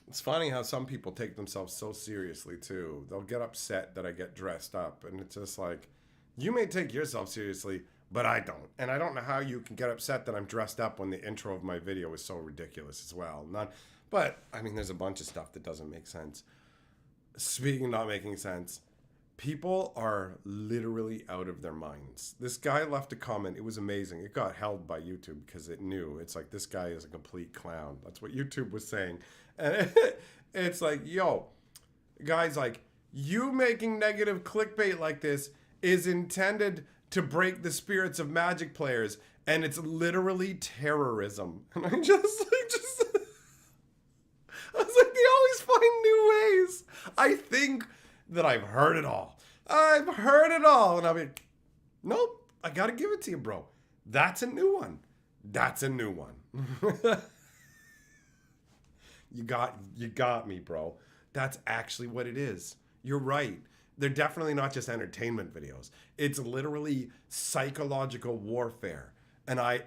It's funny how some people take themselves so seriously, too. They'll get upset that I get dressed up. And it's just like, you may take yourself seriously, but I don't. And I don't know how you can get upset that I'm dressed up when the intro of my video is so ridiculous as well. But, I mean, there's a bunch of stuff that doesn't make sense. Speaking of not making sense, people are literally out of their minds. This guy left a comment. It was amazing. It got held by YouTube because it knew. It's like, this guy is a complete clown. That's what YouTube was saying. And it's like, yo, guys, like, you making negative clickbait like this is intended to break the spirits of Magic players, and it's literally terrorism. And I was like, they always find new ways. I think that I've heard it all. I've heard it all. And I'll be, nope, I gotta give it to you, bro. That's a new one. That's a new one. You got me, bro. That's actually what it is. You're right. They're definitely not just entertainment videos. It's literally psychological warfare. And I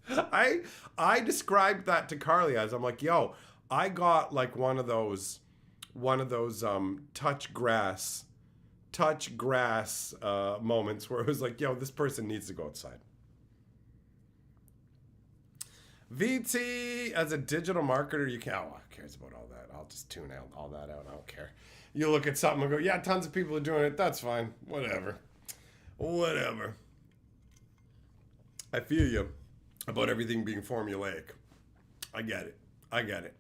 am I described that to Carly as, I'm like, yo, I got like one of those touch grass moments where it was like, yo, this person needs to go outside. VT, as a digital marketer, you can't, oh, who cares about all that? I'll just tune out all that out. I don't care. You look at something and go, yeah, tons of people are doing it. That's fine. Whatever. I feel you about everything being formulaic. I get it.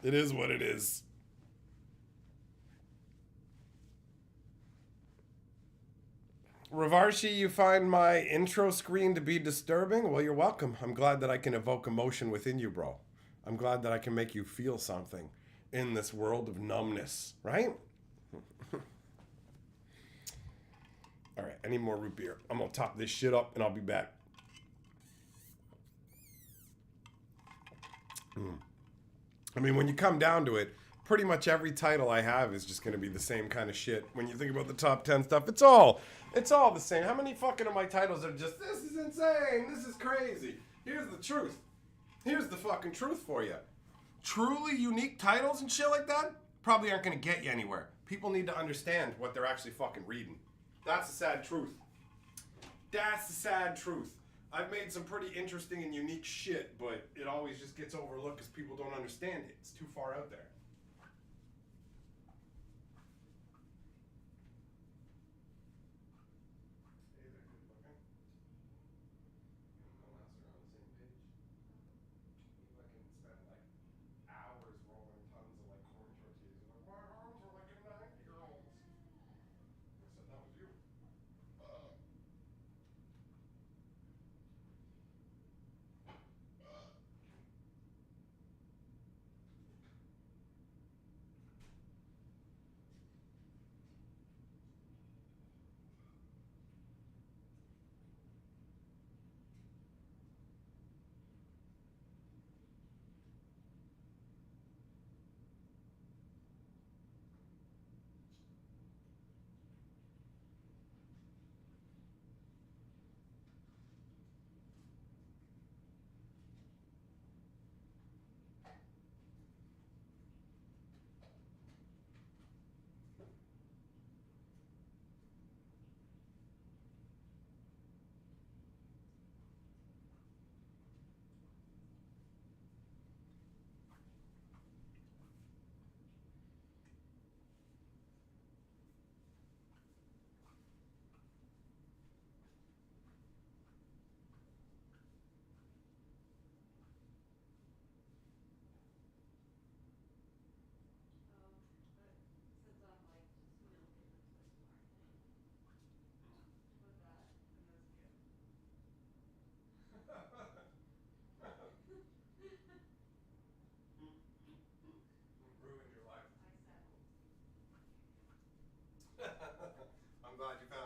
It is what it is. Ravarshi, you find my intro screen to be disturbing? Well, you're welcome. I'm glad that I can evoke emotion within you, bro. I'm glad that I can make you feel something in this world of numbness, right? All right, I need more root beer. I'm gonna top this shit up and I'll be back. I mean, when you come down to it, pretty much every title I have is just gonna be the same kind of shit. When you think about the top 10 stuff, it's all the same. How many fucking of my titles are just, this is insane, this is crazy. Here's the truth. Here's the fucking truth for you. Truly unique titles and shit like that probably aren't gonna get you anywhere. People need to understand what they're actually fucking reading. That's the sad truth. That's the sad truth. I've made some pretty interesting and unique shit, but it always just gets overlooked because people don't understand it. It's too far out there.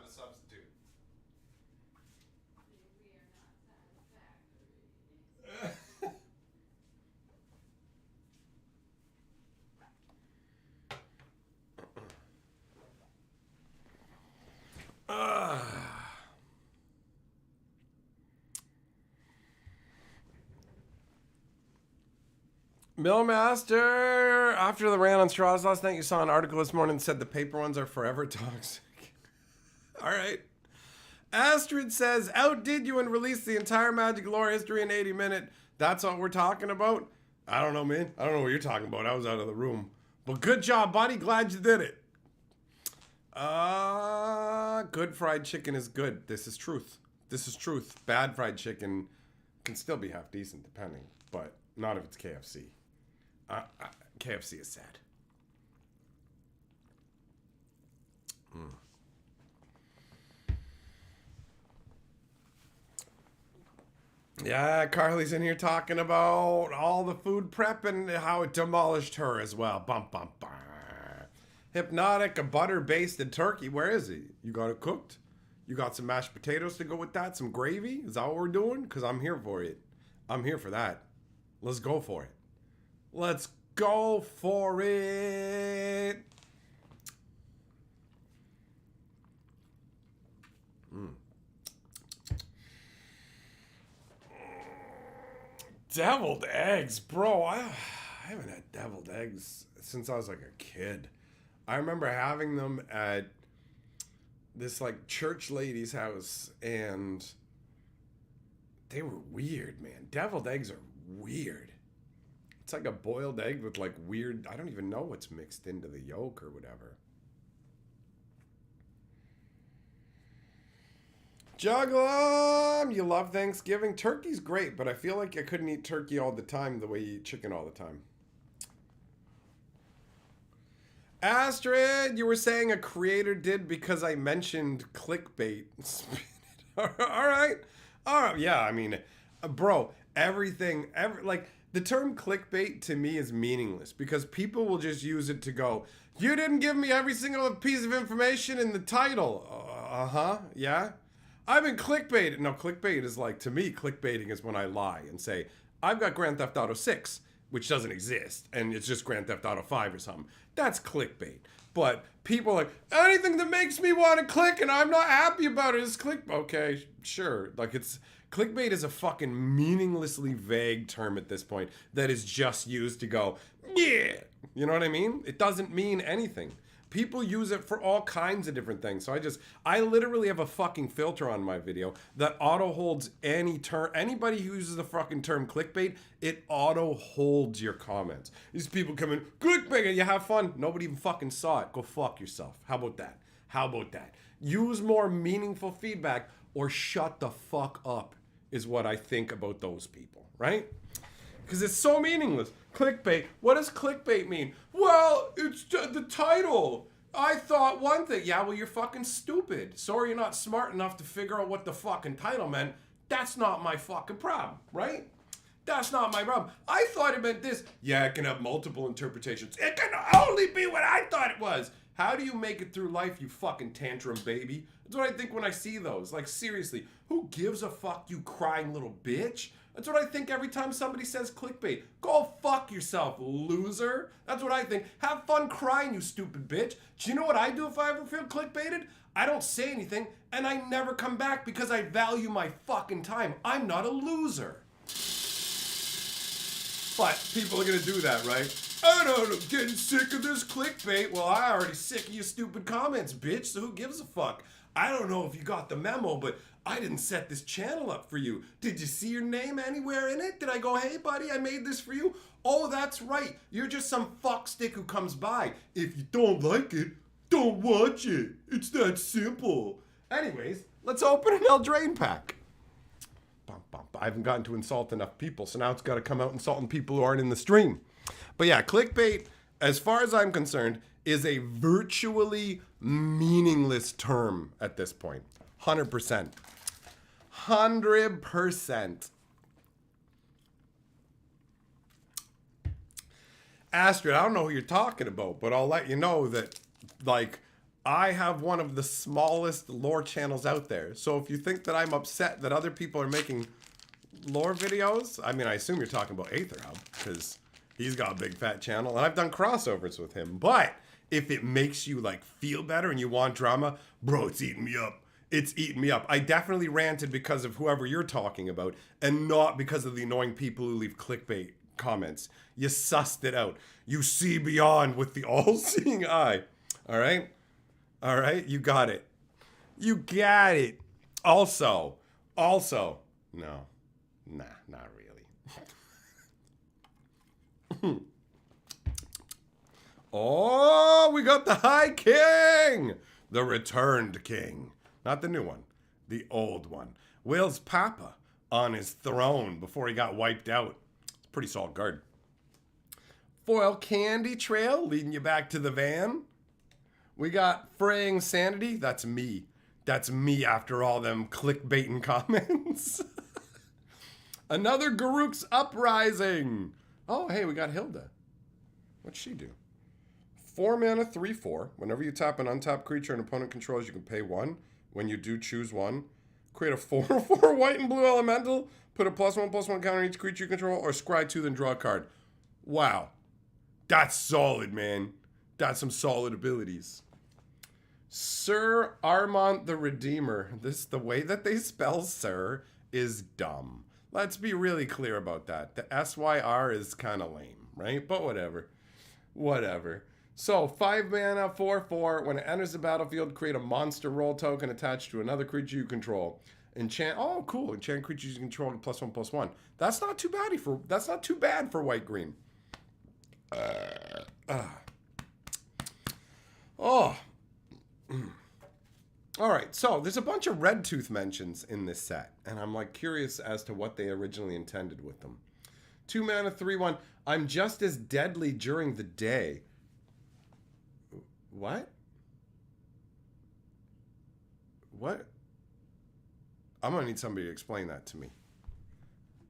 a substitute. Millmaster, after the rant on straws last night, you saw an article this morning that said the paper ones are forever toxic. All right. Astrid says, outdid you and released the entire Magic lore history in 80 minutes. That's what we're talking about? I don't know, man. I don't know what you're talking about. I was out of the room. But good job, buddy. Glad you did it. Good fried chicken is good. This is truth. This is truth. Bad fried chicken can still be half decent, depending. But not if it's KFC. KFC is sad. Yeah, Carly's in here talking about all the food prep and how it demolished her as well. Bum, bum, bum. Hypnotic, a butter-basted turkey. Where is he? You got it cooked? You got some mashed potatoes to go with that? Some gravy? Is that what we're doing? Because I'm here for it. I'm here for that. Let's go for it. Let's go for it. Deviled eggs, bro. I haven't had deviled eggs since I was like a kid. I remember having them at this like church lady's house, and they were weird, man. Deviled eggs are weird. It's like a boiled egg with like weird, I don't even know what's mixed into the yolk or whatever. Juggler, you love Thanksgiving. Turkey's great, but I feel like I couldn't eat turkey all the time the way you eat chicken all the time. Astrid, you were saying a creator did because I mentioned clickbait. All right. Yeah, I mean, bro, like the term clickbait to me is meaningless because people will just use it to go, you didn't give me every single piece of information in the title. Yeah. I've been clickbaited. No, clickbait is like, to me, clickbaiting is when I lie and say, I've got Grand Theft Auto 6, which doesn't exist, and it's just Grand Theft Auto 5 or something. That's clickbait. But people are like, anything that makes me want to click and I'm not happy about it is clickbait. Okay, sure. Like clickbait is a fucking meaninglessly vague term at this point that is just used to go, yeah. You know what I mean? It doesn't mean anything. People use it for all kinds of different things. So I literally have a fucking filter on my video that auto holds any term. Anybody who uses the fucking term clickbait, it auto holds your comments. These people come in, clickbait, and you have fun. Nobody even fucking saw it. Go fuck yourself. How about that? How about that? Use more meaningful feedback or shut the fuck up is what I think about those people, right? Because it's so meaningless. Clickbait. What does clickbait mean? Well, it's the title. I thought one thing. Yeah, well, you're fucking stupid. Sorry you're not smart enough to figure out what the fucking title meant. That's not my fucking problem, right? That's not my problem. I thought it meant this. Yeah, it can have multiple interpretations. It can only be what I thought it was. How do you make it through life, you fucking tantrum baby? That's what I think when I see those. Like, seriously, who gives a fuck, you crying little bitch? That's what I think every time somebody says clickbait. Go fuck yourself, loser. That's what I think. Have fun crying, you stupid bitch. Do you know what I do if I ever feel clickbaited? I don't say anything, and I never come back because I value my fucking time. I'm not a loser. But people are gonna do that, right? I don't know, I'm getting sick of this clickbait. Well, I already sick of your stupid comments, bitch, so who gives a fuck? I don't know if you got the memo, but I didn't set this channel up for you. Did you see your name anywhere in it? Did I go, hey buddy, I made this for you? Oh, that's right. You're just some fuckstick who comes by. If you don't like it, don't watch it. It's that simple. Anyways, let's open an Eldraine pack. I haven't gotten to insult enough people, so now it's got to come out insulting people who aren't in the stream. But yeah, clickbait, as far as I'm concerned, is a virtually meaningless term at this point. 100%. 100%. Astrid, I don't know who you're talking about, but I'll let you know that, like, I have one of the smallest lore channels out there. So if you think that I'm upset that other people are making lore videos, I mean, I assume you're talking about Aether Hub, because he's got a big fat channel, and I've done crossovers with him. But if it makes you like feel better and you want drama, bro, it's eating me up. It's eating me up. I definitely ranted because of whoever you're talking about, and not because of the annoying people who leave clickbait comments. You sussed it out. You see beyond with the all-seeing eye. All right? All right? You got it. You got it. Also, no. Nah, not really. Oh, we got the High King! The returned king. Not the new one. The old one. Will's papa on his throne before he got wiped out. It's a pretty solid guard. Foil candy trail leading you back to the van. We got fraying sanity. That's me. That's me after all them clickbaiting comments. Another Garuk's uprising. Oh, hey, we got Hilda. What'd she do? 4 mana, 3/4. Whenever you tap an untapped creature an opponent controls, you can pay 1. When you do, choose 1. Create a 4/4 white and blue elemental. Put a +1/+1 counter on each creature you control, or scry 2, then draw a card. Wow. That's solid, man. That's some solid abilities. Sir Armont the Redeemer. The way that they spell Sir is dumb. Let's be really clear about that. The SYR is kind of lame, right? But whatever. Whatever. So, 5 mana, 4/4. When it enters the battlefield, create a monster roll token attached to another creature you control. Enchant. Oh, cool. Enchant creatures you control with +1/+1. That's not too bad for white green. Oh. All right. So there's a bunch of red tooth mentions in this set, and I'm like curious as to what they originally intended with them. 2 mana, 3/1. I'm just as deadly during the day. What? What? I'm going to need somebody to explain that to me.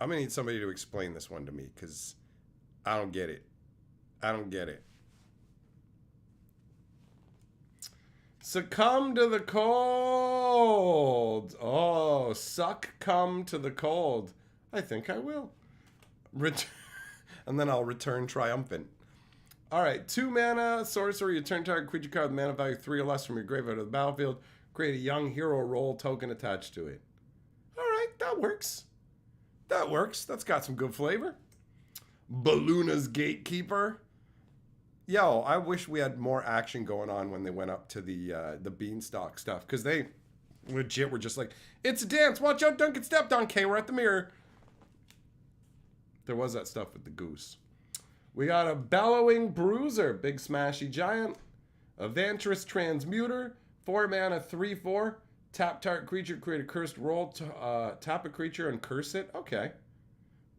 I'm going to need somebody to explain this one to me, because I don't get it. I don't get it. Succumb to the cold. Oh, succumb to the cold. I think I will. And then I'll return triumphant. All right, 2 mana, sorcery. You turn target creature card with mana value 3 or less from your graveyard to the battlefield. Create a young hero roll token attached to it. All right, that works. That works. That's got some good flavor. Balluna's Gatekeeper. Yo, I wish we had more action going on when they went up to the beanstalk stuff, because they legit were just like, it's a dance. Watch out, don't get stepped on. Okay, we're at the mirror. There was that stuff with the goose. We got a Bellowing Bruiser, big smashy giant. Avantress Transmuter, 4 mana, 3/4. Tap target creature, create a cursed roll. Tap a creature and curse it. Okay.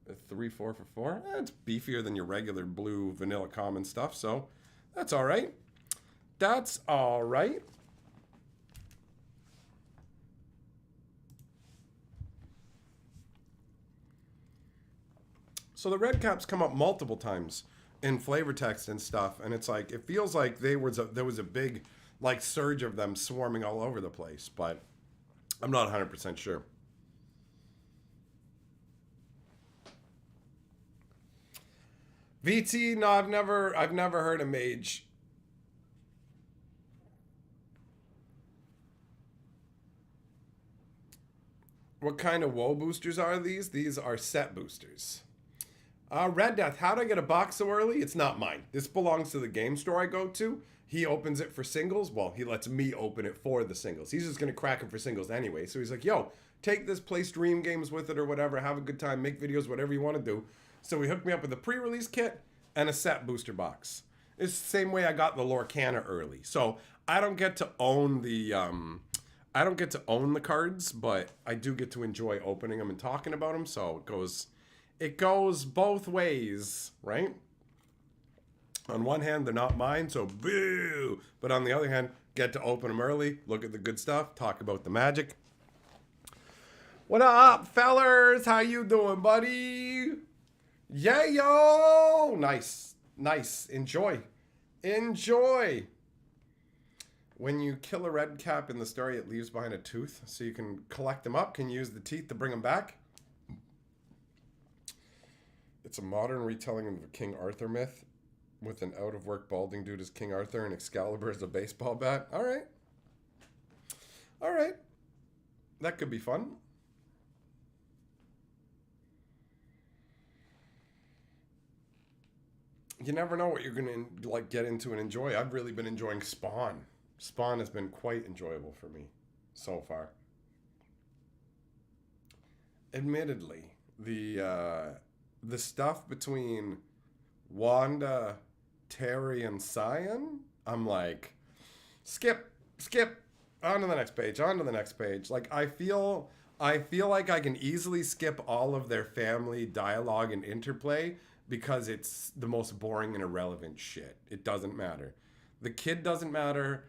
A 3/4 for 4. It's beefier than your regular blue vanilla common stuff, so that's all right. That's all right. So the red caps come up multiple times in flavor text and stuff, and it's like, it feels like there was a big like surge of them swarming all over the place, but I'm not 100% sure. VT, no, I've never heard of Mage. What kind of woe boosters are these? These are set boosters. Red Death, how do I get a box so early? It's not mine. This belongs to the game store I go to. He opens it for singles. Well, he lets me open it for the singles. He's just going to crack it for singles anyway. So he's like, yo, take this, play stream games with it or whatever. Have a good time, make videos, whatever you want to do. So he hooked me up with a pre-release kit and a set booster box. It's the same way I got the Lorcana early. So I don't get to own the cards, but I do get to enjoy opening them and talking about them. So it goes both ways, right? On one hand, they're not mine, so boo. But on the other hand, get to open them early, look at the good stuff, talk about the magic. What up, fellers? How you doing, buddy? Yeah, yo! Nice. Enjoy. When you kill a red cap in the story, it leaves behind a tooth, so you can collect them up, can use the teeth to bring them back. It's a modern retelling of a King Arthur myth with an out-of-work balding dude as King Arthur and Excalibur as a baseball bat. All right. All right. That could be fun. You never know what you're going to like get into and enjoy. I've really been enjoying Spawn. Spawn has been quite enjoyable for me so far. Admittedly, the stuff between Wanda, Terry, and Cyan, I'm like, skip, on to the next page, on to the next page. Like, I feel like I can easily skip all of their family dialogue and interplay because it's the most boring and irrelevant shit. It doesn't matter. The kid doesn't matter.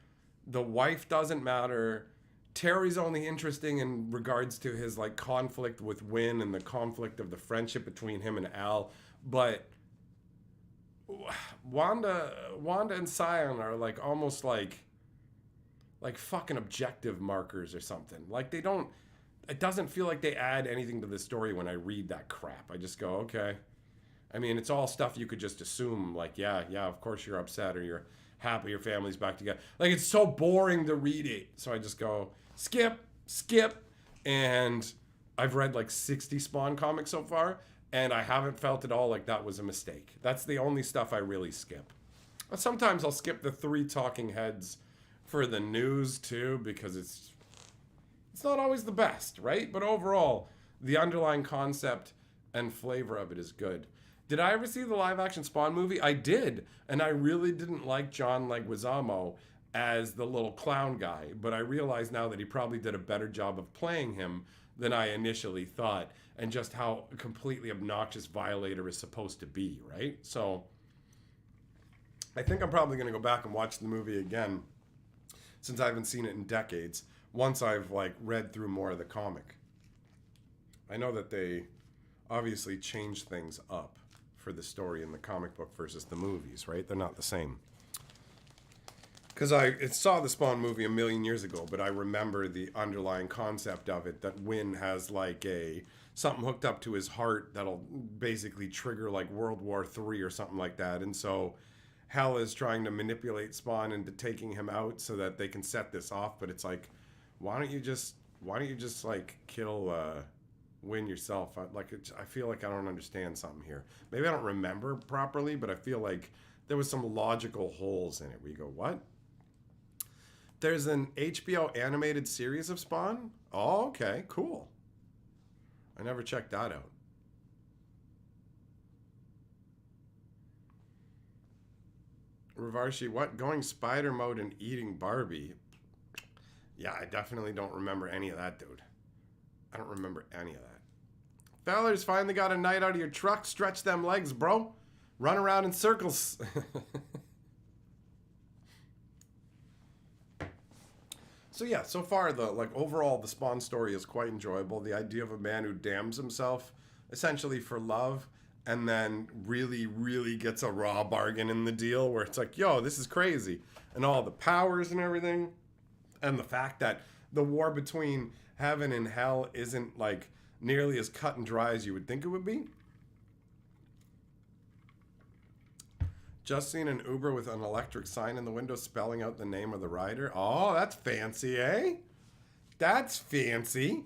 The wife doesn't matter. Terry's only interesting in regards to his like conflict with Win and the conflict of the friendship between him and Al. But Wanda and Cyan are like almost like fucking objective markers or something. Like it doesn't feel like they add anything to the story when I read that crap. I just go, okay. I mean, it's all stuff you could just assume, like, yeah, of course you're upset or you're happy your family's back together. Like, it's so boring to read it. So I just go, skip. And I've read like 60 Spawn comics so far, and I haven't felt at all like that was a mistake. That's the only stuff I really skip. Sometimes I'll skip the 3 talking heads for the news too, because it's not always the best, right? But overall, the underlying concept and flavor of it is good. Did I ever see the live-action Spawn movie? I did, and I really didn't like John Leguizamo as the little clown guy, but I realize now that he probably did a better job of playing him than I initially thought, and just how completely obnoxious Violator is supposed to be, right? So I think I'm probably going to go back and watch the movie again, since I haven't seen it in decades, once I've like read through more of the comic. I know that they obviously changed things up for the story in the comic book versus the movies, right? They're not the same. Because I saw the Spawn movie a million years ago, but I remember the underlying concept of it, that Win has like something hooked up to his heart that'll basically trigger like World War III or something like that. And so Hell is trying to manipulate Spawn into taking him out so that they can set this off. But it's like, why don't you just like kill Win yourself? I feel like I don't understand something here. Maybe I don't remember properly, but I feel like there was some logical holes in it where you go, what? There's an HBO animated series of Spawn? Oh, okay, cool. I never checked that out. Rivarshi, what? Going spider mode and eating Barbie? Yeah, I definitely don't remember any of that, dude. I don't remember any of that. Fellers, finally got a night out of your truck. Stretch them legs, bro. Run around in circles. So yeah, so far overall the Spawn story is quite enjoyable. The idea of a man who damns himself essentially for love and then really, really gets a raw bargain in the deal where it's like, yo, this is crazy. And all the powers and everything. And the fact that the war between heaven and hell isn't like nearly as cut and dry as you would think it would be. Just seen an Uber with an electric sign in the window spelling out the name of the rider. Oh, that's fancy, eh? That's fancy.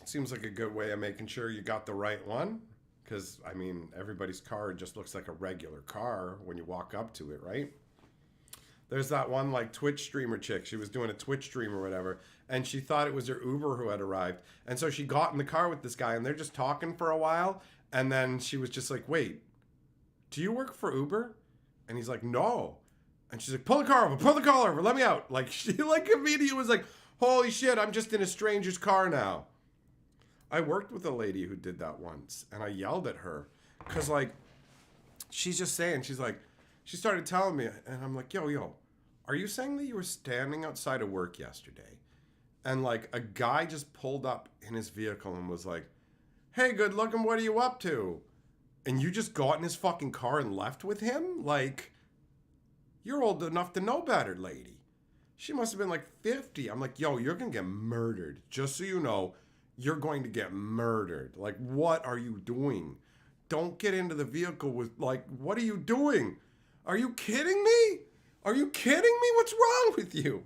Seems like a good way of making sure you got the right one. Because, I mean, everybody's car just looks like a regular car when you walk up to it, right? There's that one like Twitch streamer chick. She was doing a Twitch stream or whatever, and she thought it was her Uber who had arrived. And so she got in the car with this guy, and they're just talking for a while. And then she was just like, wait, do you work for Uber? And he's like, no. And she's like, pull the car over, let me out. Like, she like immediately was like, holy shit, I'm just in a stranger's car now. I worked with a lady who did that once, and I yelled at her. Because, like, she's just saying, she's like, she started telling me, and I'm like, yo, are you saying that you were standing outside of work yesterday? And, like, a guy just pulled up in his vehicle and was like, hey, good looking, what are you up to? And you just got in his fucking car and left with him? Like, You're old enough to know better, lady. She must have been like 50. I'm like, yo, you're going to get murdered. Just so you know, you're going to get murdered. Like, what are you doing? Don't get into the vehicle with, like, what are you doing? Are you kidding me? Are you kidding me? What's wrong with you?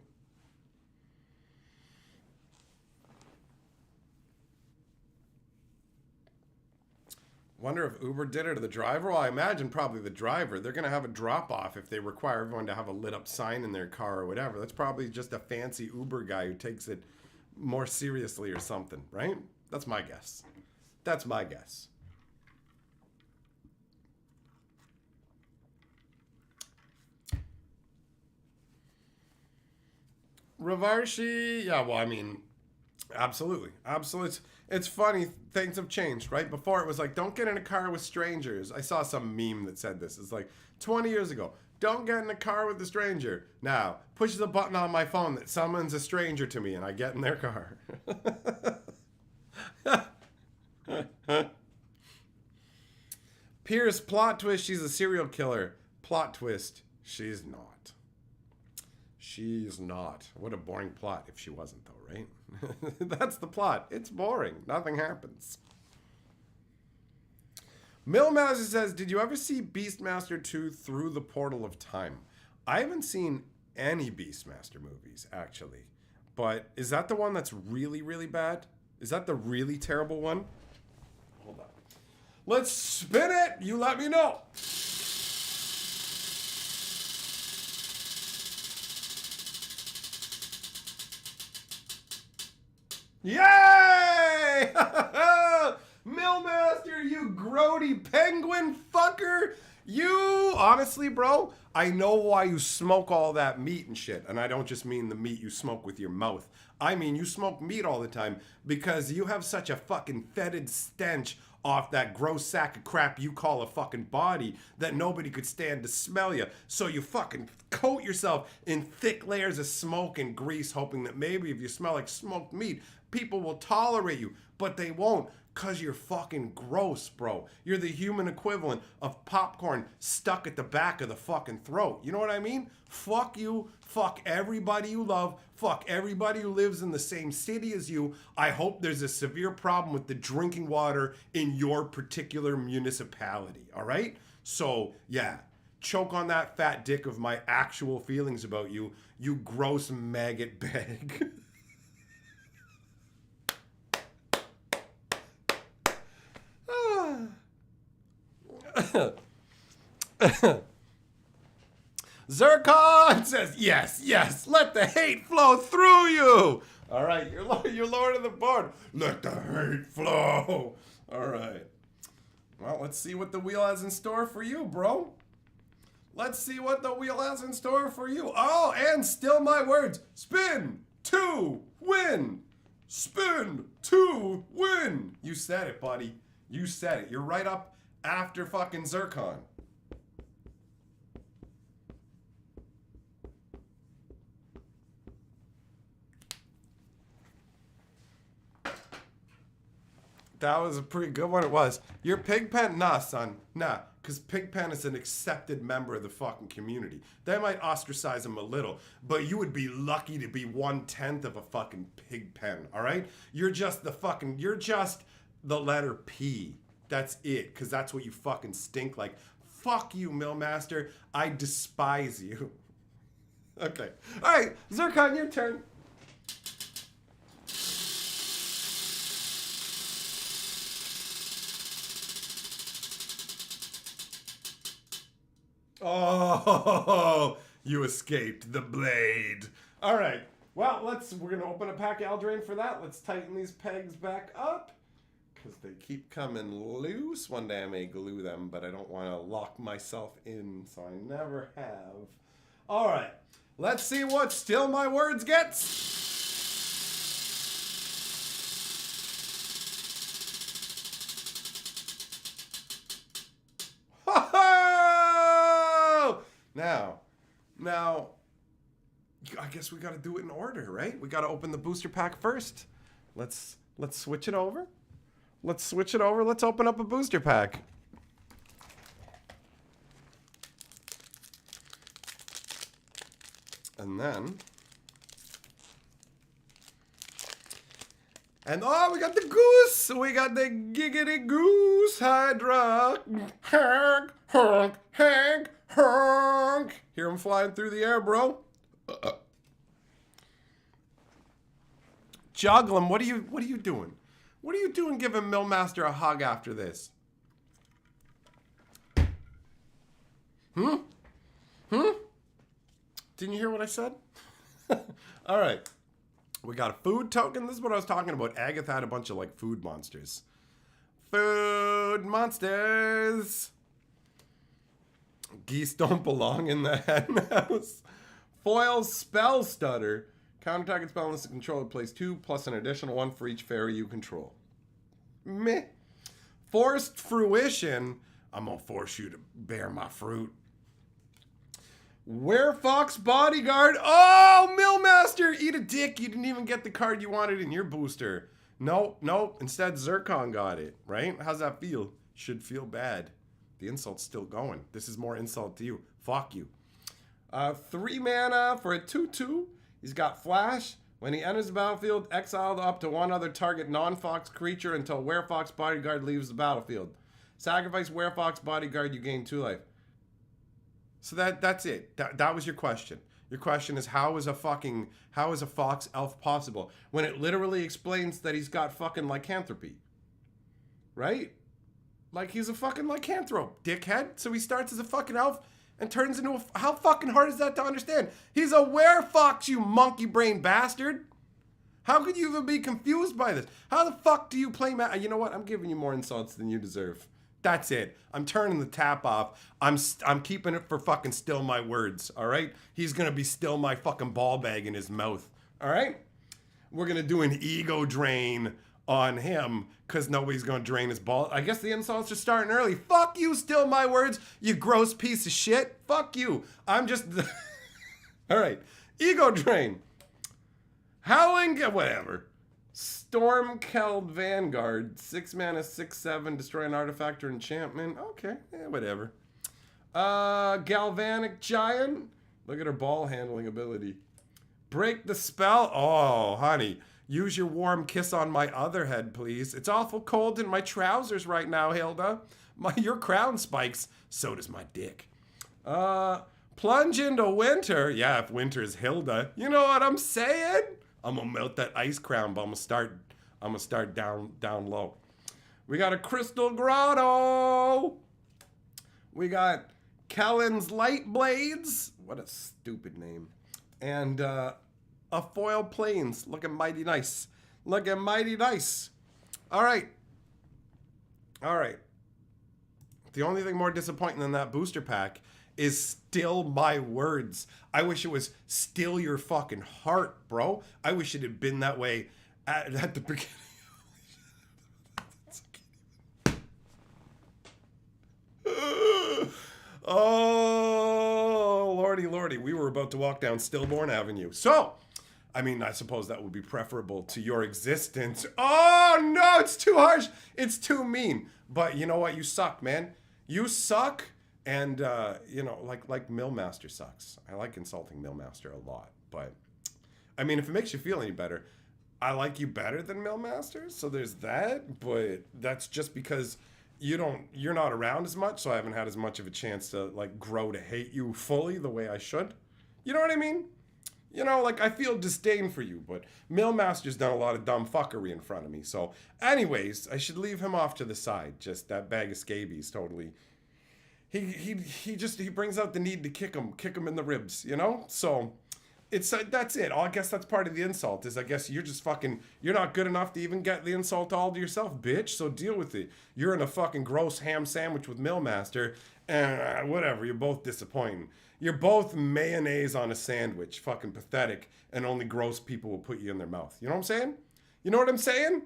Wonder if Uber did it or the driver. Well, I imagine probably the driver. They're going to have a drop-off if they require everyone to have a lit-up sign in their car or whatever. That's probably just a fancy Uber guy who takes it more seriously or something, right? That's my guess. That's my guess. Ravarshi, yeah, well, I mean, absolutely. Absolutely. It's funny. Things have changed, right? Before it was like, don't get in a car with strangers. I saw some meme that said this. It's like 20 years ago. Don't get in a car with a stranger. Now, push the button on my phone that summons a stranger to me and I get in their car. Pierce, plot twist, she's a serial killer. Plot twist, she's not. She's not. What a boring plot if she wasn't, though, right? That's the plot. It's boring. Nothing happens. Millmaster says, did you ever see Beastmaster 2 Through the Portal of Time? I haven't seen any Beastmaster movies, actually. But is that the one that's really, really bad? Is that the really terrible one? Hold on. Let's spin it. You let me know. Yay! Millmaster, you grody penguin fucker! You, honestly, bro, I know why you smoke all that meat and shit. And I don't just mean the meat you smoke with your mouth. I mean you smoke meat all the time because you have such a fucking fetid stench off that gross sack of crap you call a fucking body that nobody could stand to smell you. So you fucking coat yourself in thick layers of smoke and grease, hoping that maybe if you smell like smoked meat, people will tolerate you. But they won't, because you're fucking gross, bro. You're the human equivalent of popcorn stuck at the back of the fucking throat. You know what I mean? Fuck you. Fuck everybody you love. Fuck everybody who lives in the same city as you. I hope there's a severe problem with the drinking water in your particular municipality, all right? So, yeah, choke on that fat dick of my actual feelings about you, you gross maggot bag. Zircon says, yes, yes, let the hate flow through you. All right, you're Lord of the board. Let the hate flow. All right. Well, let's see what the wheel has in store for you, bro. Let's see what the wheel has in store for you. Oh, and still my words. Spin to win. Spin to win. You said it, buddy. You said it. You're right up after fucking Zircon. That was a pretty good one. It was. Your Pigpen? Nah, son. Nah. Because Pigpen is an accepted member of the fucking community. They might ostracize him a little, but you would be lucky to be 1/10 of a fucking Pigpen, all right? You're just the letter P. That's it, because that's what you fucking stink like. Fuck you, Millmaster. I despise you. Okay. All right, Zircon, your turn. Oh, you escaped the blade. All right. Well, we're going to open a pack of Eldraine for that. Let's tighten these pegs back up because they keep coming loose. One day I may glue them, but I don't want to lock myself in, so I never have. All right. Let's see what Still My Words gets. Now, I guess we got to do it in order, right? We got to open the booster pack first. Let's switch it over. Let's switch it over. Let's open up a booster pack. And then... And oh, we got the goose! We got the giggity goose hydra! Honk, honk, honk, honk! Hear him flying through the air, bro. Juglum, what are you doing? What are you doing giving Millmaster a hug after this? Didn't you hear what I said? All right. We got a food token. This is what I was talking about. Agatha had a bunch of like food monsters. Food monsters. Geese don't belong in the hen house. Foil spell stutter. Counter-attack and spell unless the controller plays 2 plus an additional 1 for each fairy you control. Meh. Forced fruition. I'm gonna force you to bear my fruit. Werefox Bodyguard. Oh, Millmaster, eat a dick. You didn't even get the card you wanted in your booster. Nope. Instead, Zircon got it, right? How's that feel? Should feel bad. The insult's still going. This is more insult to you. Fuck you. 3 mana for a 2/2. He's got Flash. When he enters the battlefield, exile up to 1 other target non-Fox creature until Werefox Bodyguard leaves the battlefield. Sacrifice Werefox Bodyguard, you gain 2 life. So that's it. That was your question. Your question is how is a fox elf possible when it literally explains that he's got fucking lycanthropy, right? Like he's a fucking lycanthrope, dickhead. So he starts as a fucking elf and turns into a. How fucking hard is that to understand? He's a werefox, you monkey brain bastard. How could you even be confused by this? How the fuck do you play You know what? I'm giving you more insults than you deserve. That's it. I'm turning the tap off. I'm keeping it for fucking still my words, all right? He's going to be still my fucking ball bag in his mouth, all right? We're going to do an ego drain on him because nobody's going to drain his ball. I guess the insults are starting early. Fuck you, still my words, you gross piece of shit. Fuck you. I'm just... all right. Ego drain. Howling... Whatever. Stormkeld Vanguard, 6 mana, 6/7, destroy an artifact or enchantment. Okay, whatever. Galvanic Giant. Look at her ball handling ability. Break the spell. Oh, honey, use your warm kiss on my other head, please. It's awful cold in my trousers right now, Hilda. Your crown spikes. So does my dick. Plunge into winter. Yeah, if winter is Hilda. You know what I'm saying? I'm gonna melt that ice crown, but I'm gonna start down low. We got a Crystal Grotto. We got Kellen's Light Blades. What a stupid name. And a foil plains. Looking mighty nice. Looking mighty nice. All right. The only thing more disappointing than that booster pack is still my words. I wish it was still your fucking heart, bro. I wish it had been that way at the beginning. Oh, lordy. We were about to walk down Stillborn Avenue. So, I mean, I suppose that would be preferable to your existence. Oh, no, it's too harsh. It's too mean. But you know what? You suck, man. You suck. And, you know, like Millmaster sucks. I like insulting Millmaster a lot. But, I mean, if it makes you feel any better, I like you better than Millmaster. So there's that. But that's just because you're not around as much. So I haven't had as much of a chance to, like, grow to hate you fully the way I should. You know what I mean? You know, like, I feel disdain for you. But Millmaster's done a lot of dumb fuckery in front of me. So, anyways, I should leave him off to the side. Just that bag of scabies totally... He brings out the need to kick him in the ribs, you know? So it's that's it. I guess that's part of the insult is I guess you're just fucking, you're not good enough to even get the insult all to yourself, bitch. So deal with it. You're in a fucking gross ham sandwich with Millmaster and whatever. You're both disappointing. You're both mayonnaise on a sandwich. Fucking pathetic. And only gross people will put you in their mouth. You know what I'm saying? You know what I'm saying?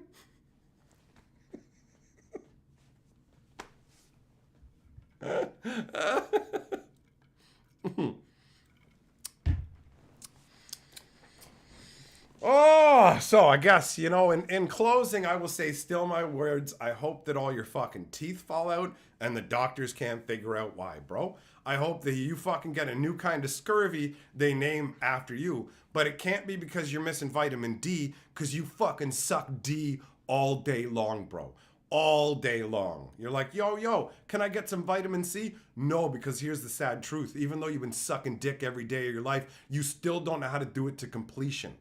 Oh, So I guess, you know, in closing, I will say, still my words. I hope that all your fucking teeth fall out and the doctors can't figure out why, bro. I hope that you fucking get a new kind of scurvy they name after you. But it can't be because you're missing vitamin D, because you fucking suck D all day long, bro. All day long. You're like, yo, can I get some vitamin C? No, because here's the sad truth. Even though you've been sucking dick every day of your life, you still don't know how to do it to completion.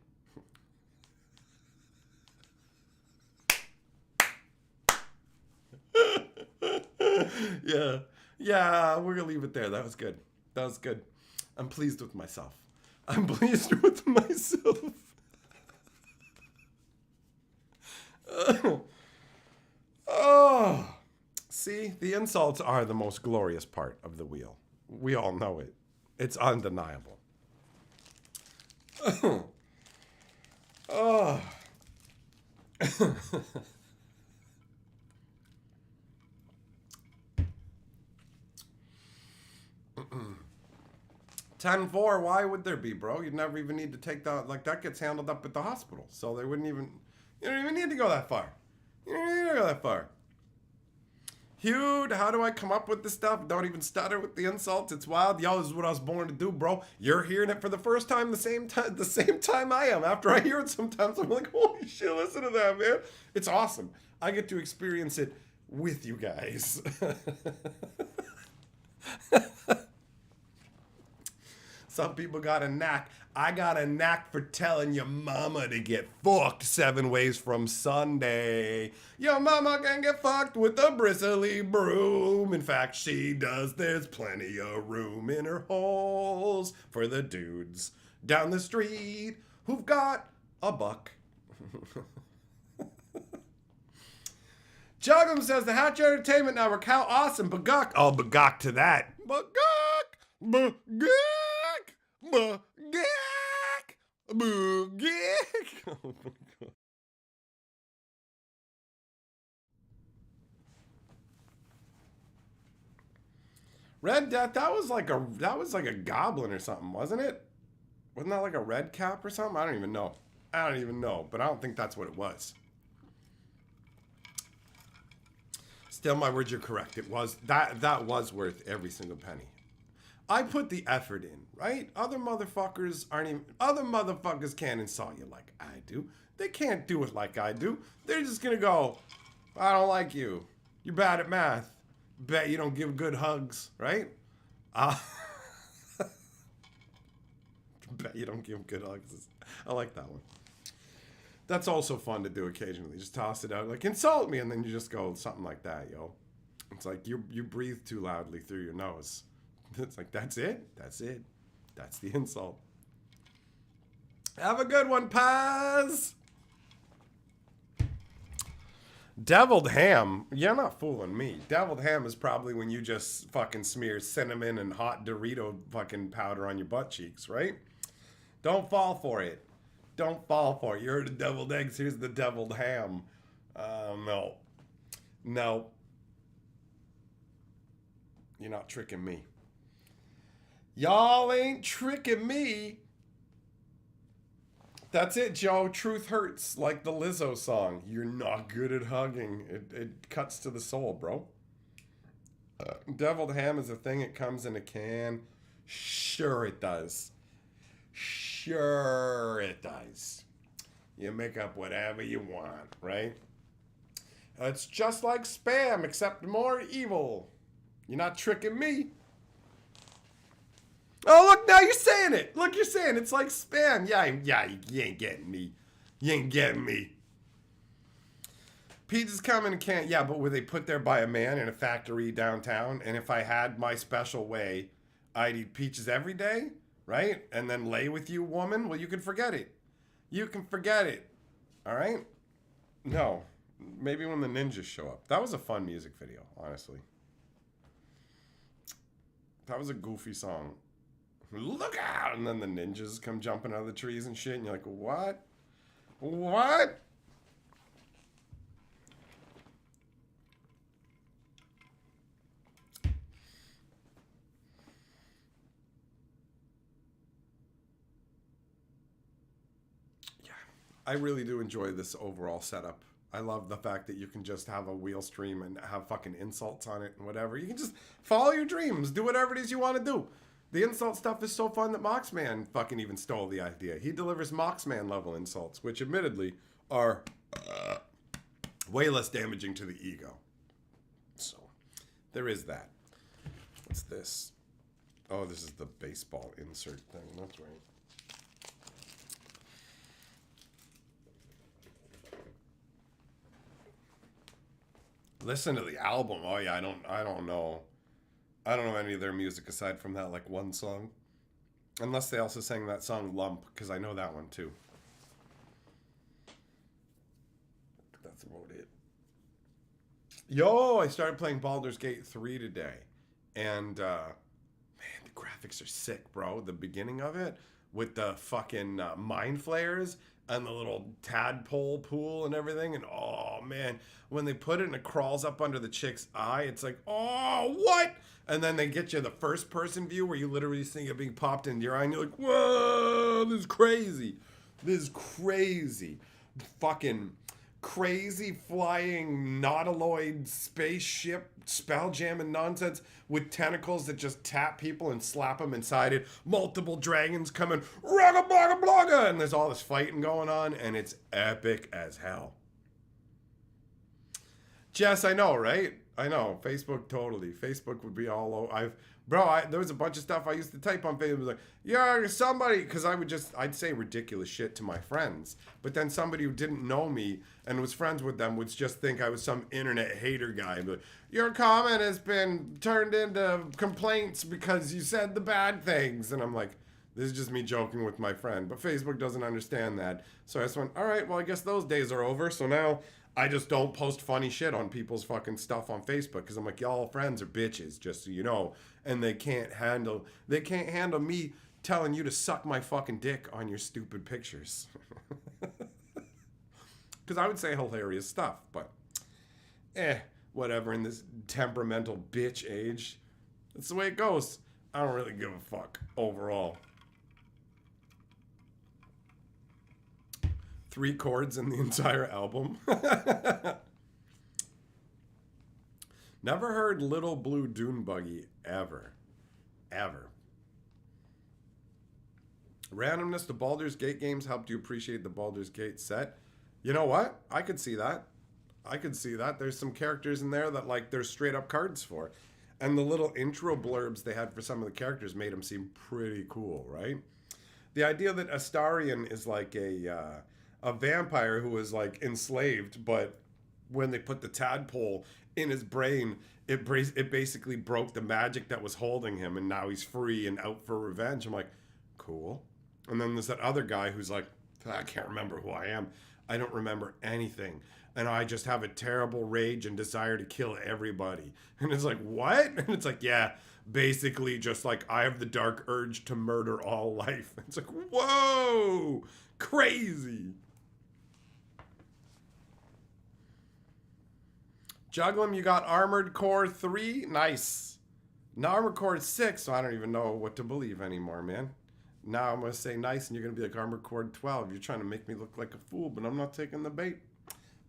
Yeah, we're gonna leave it there. That was good. I'm pleased with myself. Oh, see, the insults are the most glorious part of the wheel. We all know it. It's undeniable. Oh. 10-4, why would there be, bro? You'd never even need to take that. Like, that gets handled up at the hospital. So they wouldn't even, you don't even need to go that far. Huge, how do I come up with this stuff? Don't even stutter with the insults. It's wild. Yo, this is what I was born to do, bro. You're hearing it for the first time the same time I am. After I hear it sometimes, I'm like, holy shit, listen to that, man. It's awesome. I get to experience it with you guys. Some people got a knack. I got a knack for telling your mama to get fucked 7 ways from Sunday. Your mama can get fucked with a bristly broom. In fact, she does. There's plenty of room in her holes for the dudes down the street who've got a buck. Juggum says the Hatch Entertainment Network. How awesome. Bagok. Oh, bagok to that. Bagok. Oh my God. Red Death, that was like a goblin or something, wasn't it? Wasn't that like a red cap or something? I don't even know, but I don't think that's what it was. Still, my words, you're correct. It was that was worth every single penny. I put the effort in, right? Other motherfuckers can't insult you like I do. They can't do it like I do. They're just gonna go, I don't like you. You're bad at math. Bet you don't give good hugs, right? Bet you don't give good hugs. I like that one. That's also fun to do occasionally. Just toss it out, like, insult me, and then you just go something like that, yo. It's like you breathe too loudly through your nose. It's like, that's it. That's the insult. Have a good one, Paz. Deviled ham. You're not fooling me. Deviled ham is probably when you just fucking smear cinnamon and hot Dorito fucking powder on your butt cheeks, right? Don't fall for it. You heard of deviled eggs. Here's the deviled ham. No. You're not tricking me. Y'all ain't tricking me. That's it, Joe. Truth hurts, like the Lizzo song. You're not good at hugging. It cuts to the soul, bro. Deviled ham is a thing. It comes in a can. Sure it does. You make up whatever you want, right? It's just like Spam, except more evil. You're not tricking me. Oh, look, now you're saying it. Look, you're saying it's like Spam. Yeah, you ain't getting me. Pizza's coming in a can. Yeah, but were they put there by a man in a factory downtown? And if I had my special way, I'd eat peaches every day, right? And then lay with you, woman? Well, you can forget it. All right? No. Maybe when the ninjas show up. That was a fun music video, honestly. That was a goofy song. Look out! And then the ninjas come jumping out of the trees and shit, and you're like, what? Yeah. I really do enjoy this overall setup. I love the fact that you can just have a wheel stream and have fucking insults on it and whatever. You can just follow your dreams, do whatever it is you want to do. The insult stuff is so fun that Moxman fucking even stole the idea. He delivers Moxman level insults, which admittedly are way less damaging to the ego. So, there is that. What's this? Oh, this is the baseball insert thing. That's right. Listen to the album. Oh yeah, I don't know any of their music aside from that like one song. Unless they also sang that song Lump, because I know that one too. That's about it. Yo, I started playing Baldur's Gate 3 today. And man, the graphics are sick, bro. The beginning of it with the fucking mind flayers and the little tadpole pool and everything. And oh man, when they put it and it crawls up under the chick's eye, it's like, oh, what? And then they get you the first person view where you literally see it being popped into your eye and you're like, whoa, this is crazy. This is crazy. Fucking crazy flying nautiloid spaceship spell jamming nonsense with tentacles that just tap people and slap them inside it. Multiple dragons coming, raga blaga blaga, and there's all this fighting going on, and it's epic as hell. Jess, I know, right? I know. Facebook, totally. Facebook would be all over. There was a bunch of stuff I used to type on Facebook. Like, you're somebody, because I'd say ridiculous shit to my friends. But then somebody who didn't know me and was friends with them would just think I was some internet hater guy. But your comment has been turned into complaints because you said the bad things. And I'm like, this is just me joking with my friend. But Facebook doesn't understand that. So I just went, all right, well, I guess those days are over. So now I just don't post funny shit on people's fucking stuff on Facebook because I'm like, y'all friends are bitches, just so you know. And they can't handle me telling you to suck my fucking dick on your stupid pictures. Because I would say hilarious stuff, but whatever, in this temperamental bitch age. That's the way it goes. I don't really give a fuck overall. 3 chords in the entire album. Never heard Little Blue Dune Buggy ever. Ever. Randomness to Baldur's Gate games helped you appreciate the Baldur's Gate set. You know what? I could see that. There's some characters in there that like there's straight up cards for. And the little intro blurbs they had for some of the characters made them seem pretty cool, right? The idea that Astarion is like a vampire who was like enslaved, but when they put the tadpole in his brain, it basically broke the magic that was holding him, and now he's free and out for revenge. I'm like, cool. And then there's that other guy who's like, I can't remember who I am. I don't remember anything. And I just have a terrible rage and desire to kill everybody. And it's like, what? And it's like, yeah, basically just like I have the dark urge to murder all life. It's like, whoa, crazy. Jugglim, you got Armored Core 3? Nice. Now Armored Core 6, so I don't even know what to believe anymore, man. Now I'm going to say nice, and you're going to be like Armored Core 12. You're trying to make me look like a fool, but I'm not taking the bait.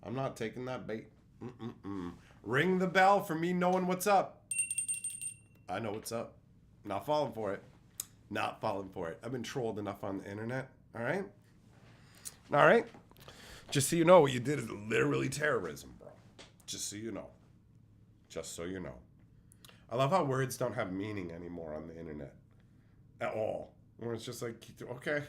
I'm not taking that bait. Ring the bell for me knowing what's up. I know what's up. Not falling for it. Not falling for it. I've been trolled enough on the internet. All right? All right? Just so you know, what you did is literally terrorism, bro. Just so you know. Just so you know. I love how words don't have meaning anymore on the internet. At all. Where it's just like, okay.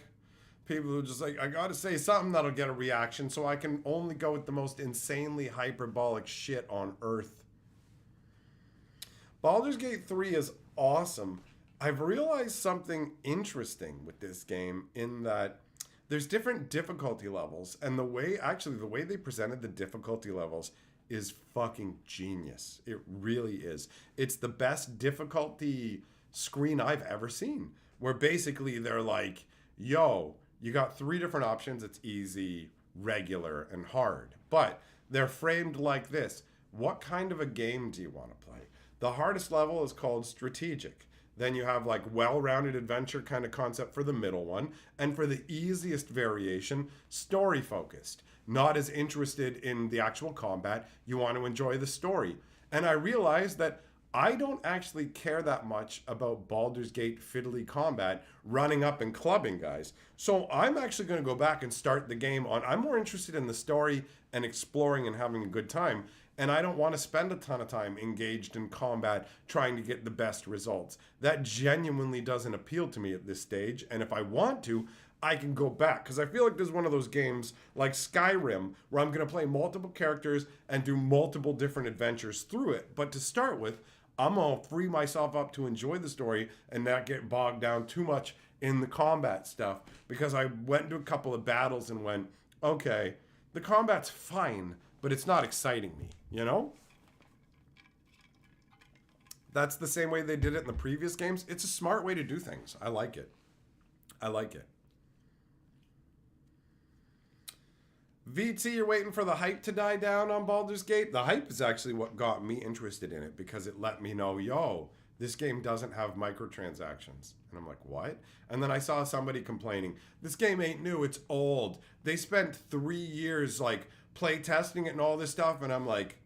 People who are just like, I gotta say something that'll get a reaction, so I can only go with the most insanely hyperbolic shit on earth. Baldur's Gate 3 is awesome. I've realized something interesting with this game in that there's different difficulty levels, and the way they presented the difficulty levels is fucking genius. It really is. It's the best difficulty screen I've ever seen, where basically they're like, yo, you got 3 different options. It's easy, regular, and hard. But they're framed like this. What kind of a game do you want to play? The hardest level is called strategic. Then you have like well-rounded adventure kind of concept for the middle one. And for the easiest variation, story focused. Not as interested in the actual combat. You want to enjoy the story. And I realized that I don't actually care that much about Baldur's Gate fiddly combat, running up and clubbing guys. So I'm actually going to go back and start the game on, I'm more interested in the story and exploring and having a good time. And I don't want to spend a ton of time engaged in combat trying to get the best results. That genuinely doesn't appeal to me at this stage. And if I want to, I can go back. Because I feel like there's one of those games like Skyrim where I'm going to play multiple characters and do multiple different adventures through it. But to start with, I'm going to free myself up to enjoy the story and not get bogged down too much in the combat stuff. Because I went into a couple of battles and went, okay, the combat's fine, but it's not exciting me, you know? That's the same way they did it in the previous games. It's a smart way to do things. I like it. I like it. VT, you're waiting for the hype to die down on Baldur's Gate? The hype is actually what got me interested in it because it let me know, yo, this game doesn't have microtransactions. And I'm like, what? And then I saw somebody complaining, this game ain't new, it's old. They spent 3 years like play testing it and all this stuff. And I'm like,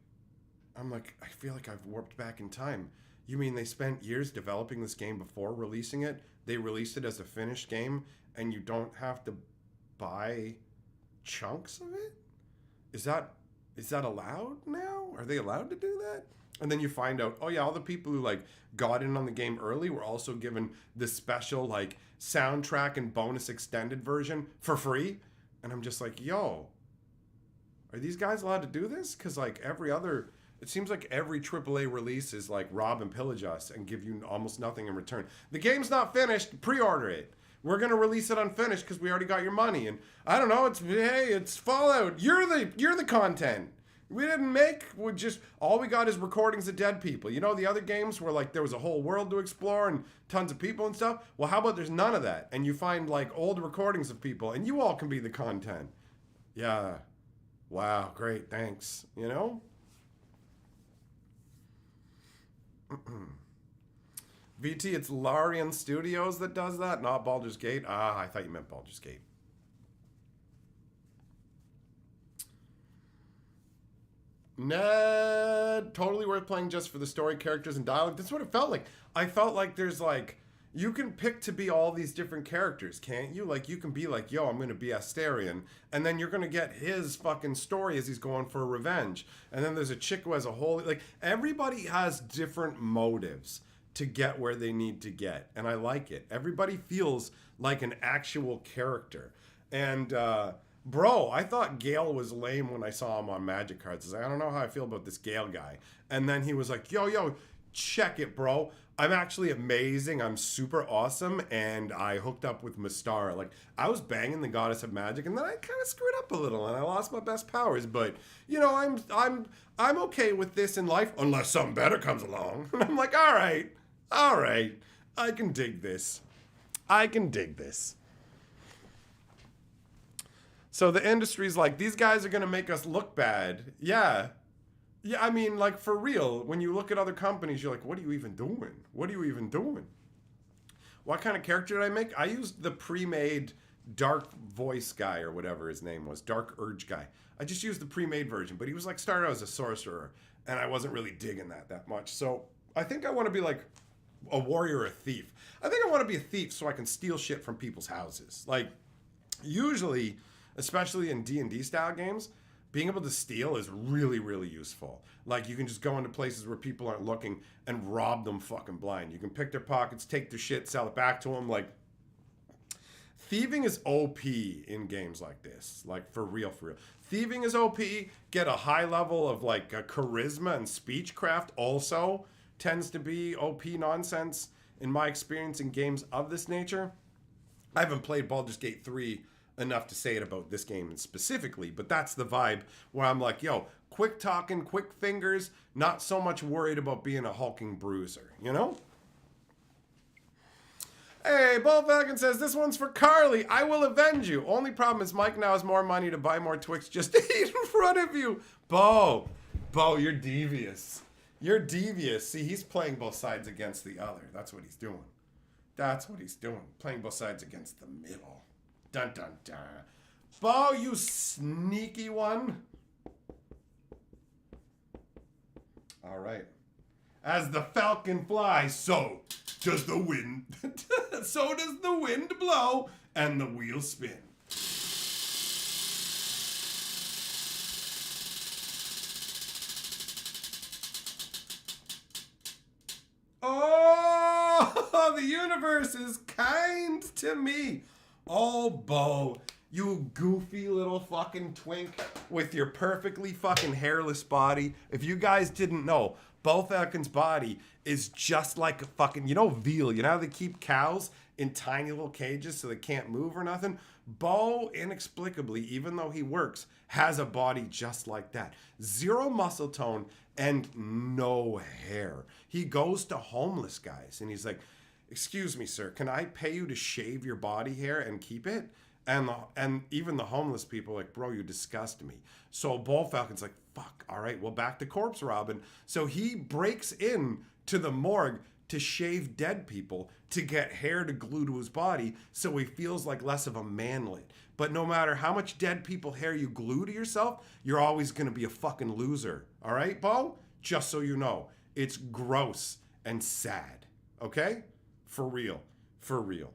I feel like I've warped back in time. You mean they spent years developing this game before releasing it? They released it as a finished game and you don't have to buy chunks of it? Is that allowed now? Are they allowed to do that? And then you find out, oh yeah, all the people who like got in on the game early were also given this special like soundtrack and bonus extended version for free. And I'm just like, yo, are these guys allowed to do this? Because like it seems like every AAA release is like rob and pillage us and give you almost nothing in return. The game's not finished, pre-order it. We're going to release it unfinished because we already got your money. And I don't know, it's Fallout. You're the content. We didn't make, all we got is recordings of dead people. You know, the other games where like there was a whole world to explore and tons of people and stuff? Well, how about there's none of that? And you find like old recordings of people and you all can be the content. Yeah. Wow, great, thanks. You know? VT, it's Larian Studios that does that, not Baldur's Gate. Ah, I thought you meant Baldur's Gate. Ned, totally worth playing just for the story, characters, and dialogue. That's what it felt like. I felt like there's like, you can pick to be all these different characters, can't you? Like, you can be like, yo, I'm going to be Astarion. And then you're going to get his fucking story as he's going for revenge. And then there's a chick who has a whole, like, everybody has different motives to get where they need to get. And I like it. Everybody feels like an actual character. And, bro, I thought Gale was lame when I saw him on Magic cards. I was like, I don't know how I feel about this Gale guy. And then he was like, yo, check it, bro. I'm actually amazing. I'm super awesome. And I hooked up with Mystara. Like, I was banging the goddess of magic, and then I kind of screwed up a little, and I lost my best powers. But, you know, I'm okay with this in life, unless something better comes along. And I'm like, all right, I can dig this. So the industry's like, these guys are going to make us look bad. Yeah, I mean, like, for real, when you look at other companies, you're like, what are you even doing? What kind of character did I make? I used the pre-made Dark Voice guy, or whatever his name was, Dark Urge guy. I just used the pre-made version, but he was like started out as a sorcerer, and I wasn't really digging that much. So I think I want to be like a warrior or a thief. I think I want to be a thief so I can steal shit from people's houses. Like, usually, especially in D&D style games, being able to steal is really, really useful. Like, you can just go into places where people aren't looking and rob them fucking blind. You can pick their pockets, take their shit, sell it back to them. Like, thieving is OP in games like this. Like, for real. Thieving is OP. Get a high level of, like, charisma and speechcraft also tends to be OP nonsense in my experience in games of this nature. I haven't played Baldur's Gate 3 enough to say it about this game specifically, but that's the vibe where I'm like, yo, quick talking, quick fingers, not so much worried about being a hulking bruiser, you know? Hey, Bullfalcon says, this one's for Carly. I will avenge you. Only problem is Mike now has more money to buy more Twix just to eat in front of you. Bo, you're devious. You're devious. See, he's playing both sides against the other. That's what he's doing. That's what he's doing. Playing both sides against the middle. Dun, dun, dun. Bo, you sneaky one. All right. As the falcon flies, so does the wind. So does the wind blow and the wheels spin. Oh, the universe is kind to me. Oh, Bo, you goofy little fucking twink with your perfectly fucking hairless body. If you guys didn't know, Bo Falcon's body is just like a fucking, you know, veal. You know how they keep cows in tiny little cages so they can't move or nothing? Bo, inexplicably, even though he works, has a body just like that. Zero muscle tone and no hair. He goes to homeless guys and he's like, "Excuse me, sir, can I pay you to shave your body hair and keep it?" And even the homeless people are like, "Bro, you disgust me." So Bo Falcon's like, "Fuck, all right, well, back to corpse robbing." So he breaks in to the morgue to shave dead people to get hair to glue to his body so he feels like less of a manlet. But no matter how much dead people hair you glue to yourself, you're always going to be a fucking loser. All right, Bo? Just so you know, it's gross and sad. Okay? For real. For real.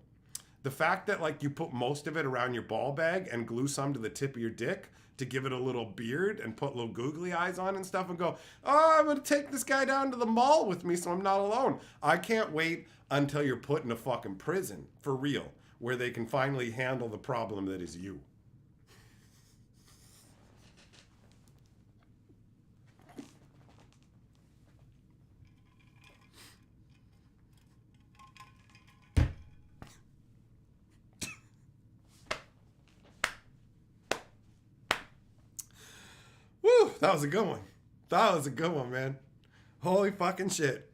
The fact that like you put most of it around your ball bag and glue some to the tip of your dick to give it a little beard and put little googly eyes on and stuff and go, "Oh, I'm going to take this guy down to the mall with me so I'm not alone." I can't wait until you're put in a fucking prison, for real, where they can finally handle the problem that is you. Woo, that was a good one. That was a good one, man. Holy fucking shit.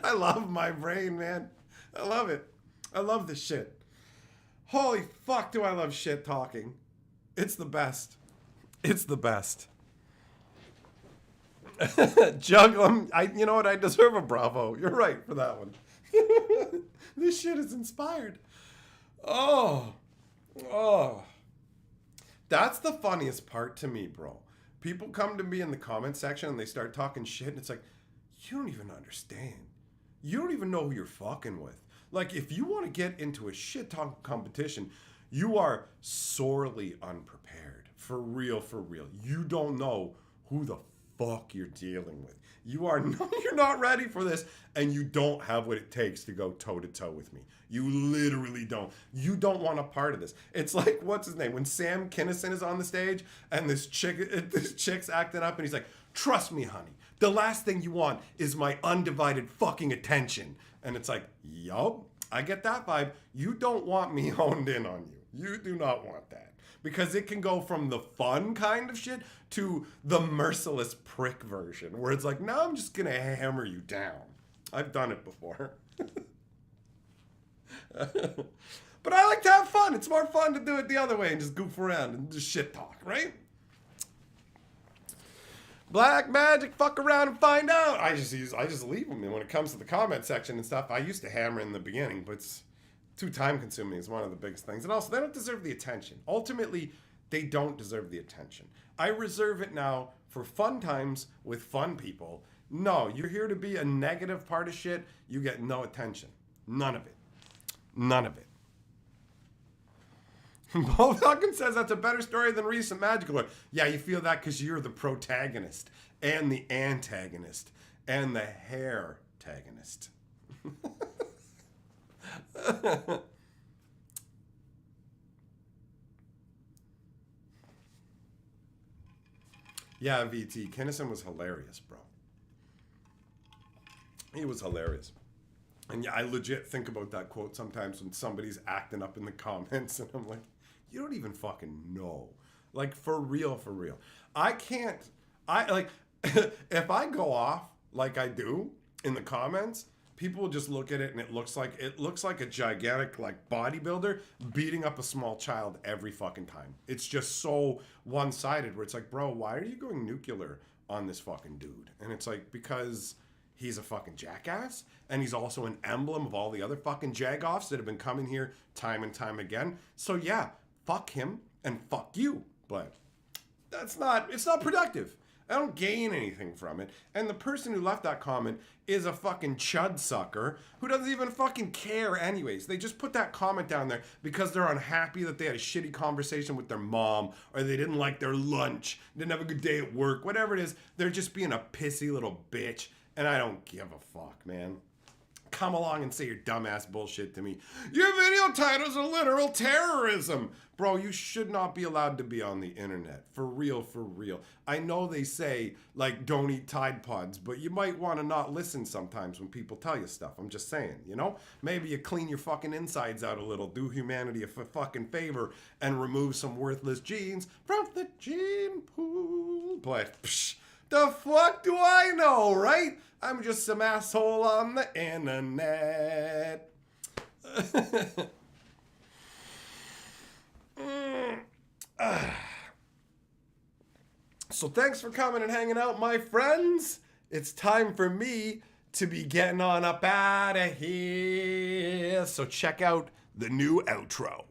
I love my brain, man. I love it. I love this shit. Holy fuck, do I love shit talking. It's the best. It's the best. Juggle. You know what? I deserve a bravo. You're right for that one. This shit is inspired. Oh. That's the funniest part to me, bro. People come to me in the comment section and they start talking shit and it's like, you don't even understand. You don't even know who you're fucking with. Like, if you want to get into a shit talk competition, you are sorely unprepared. For real, for real. You don't know who the fuck you're dealing with. You're not ready for this, and you don't have what it takes to go toe to toe with me. You literally don't. You don't want a part of this. It's like, what's his name? When Sam Kinison is on the stage and this chick's acting up, and he's like, "Trust me, honey, the last thing you want is my undivided fucking attention." And it's like, yup, I get that vibe. You don't want me honed in on you. You do not want that. Because it can go from the fun kind of shit to the merciless prick version, where it's like, "No, I'm just going to hammer you down." I've done it before. But I like to have fun. It's more fun to do it the other way and just goof around and just shit talk, right? Black magic, fuck around and find out. I just leave them. And when it comes to the comment section and stuff, I used to hammer in the beginning, but it's too time consuming is one of the biggest things. And also, they don't deserve the attention. Ultimately, they don't deserve the attention. I reserve it now for fun times with fun people. No, you're here to be a negative part of shit. You get no attention. None of it. None of it. Bo Falcon says that's a better story than recent Magical Lore. Yeah, you feel that because you're the protagonist and the antagonist and the hair-tagonist. Yeah, VT. Kinnison was hilarious, bro. He was hilarious. And yeah, I legit think about that quote sometimes when somebody's acting up in the comments and I'm like, you don't even fucking know. Like, for real, for real. If I go off like I do in the comments, people will just look at it and it looks like a gigantic like bodybuilder beating up a small child every fucking time. It's just so one-sided where it's like, bro, why are you going nuclear on this fucking dude? And it's like, because he's a fucking jackass and he's also an emblem of all the other fucking jagoffs that have been coming here time and time again. So yeah, fuck him and fuck you. But it's not productive. I don't gain anything from it. And the person who left that comment is a fucking chud sucker who doesn't even fucking care anyways. They just put that comment down there because they're unhappy that they had a shitty conversation with their mom, or they didn't like their lunch, didn't have a good day at work, whatever it is. They're just being a pissy little bitch. And I don't give a fuck, man. Come along and say your dumbass bullshit to me. Your video titles are literal terrorism. Bro, you should not be allowed to be on the internet. For real, for real. I know they say, like, don't eat Tide Pods, but you might want to not listen sometimes when people tell you stuff. I'm just saying, you know? Maybe you clean your fucking insides out a little, do humanity a fucking favor, and remove some worthless genes from the gene pool. But, psh, the fuck do I know, right? I'm just some asshole on the internet. So thanks for coming and hanging out, my friends. It's time for me to be getting on up out of here. So check out the new outro.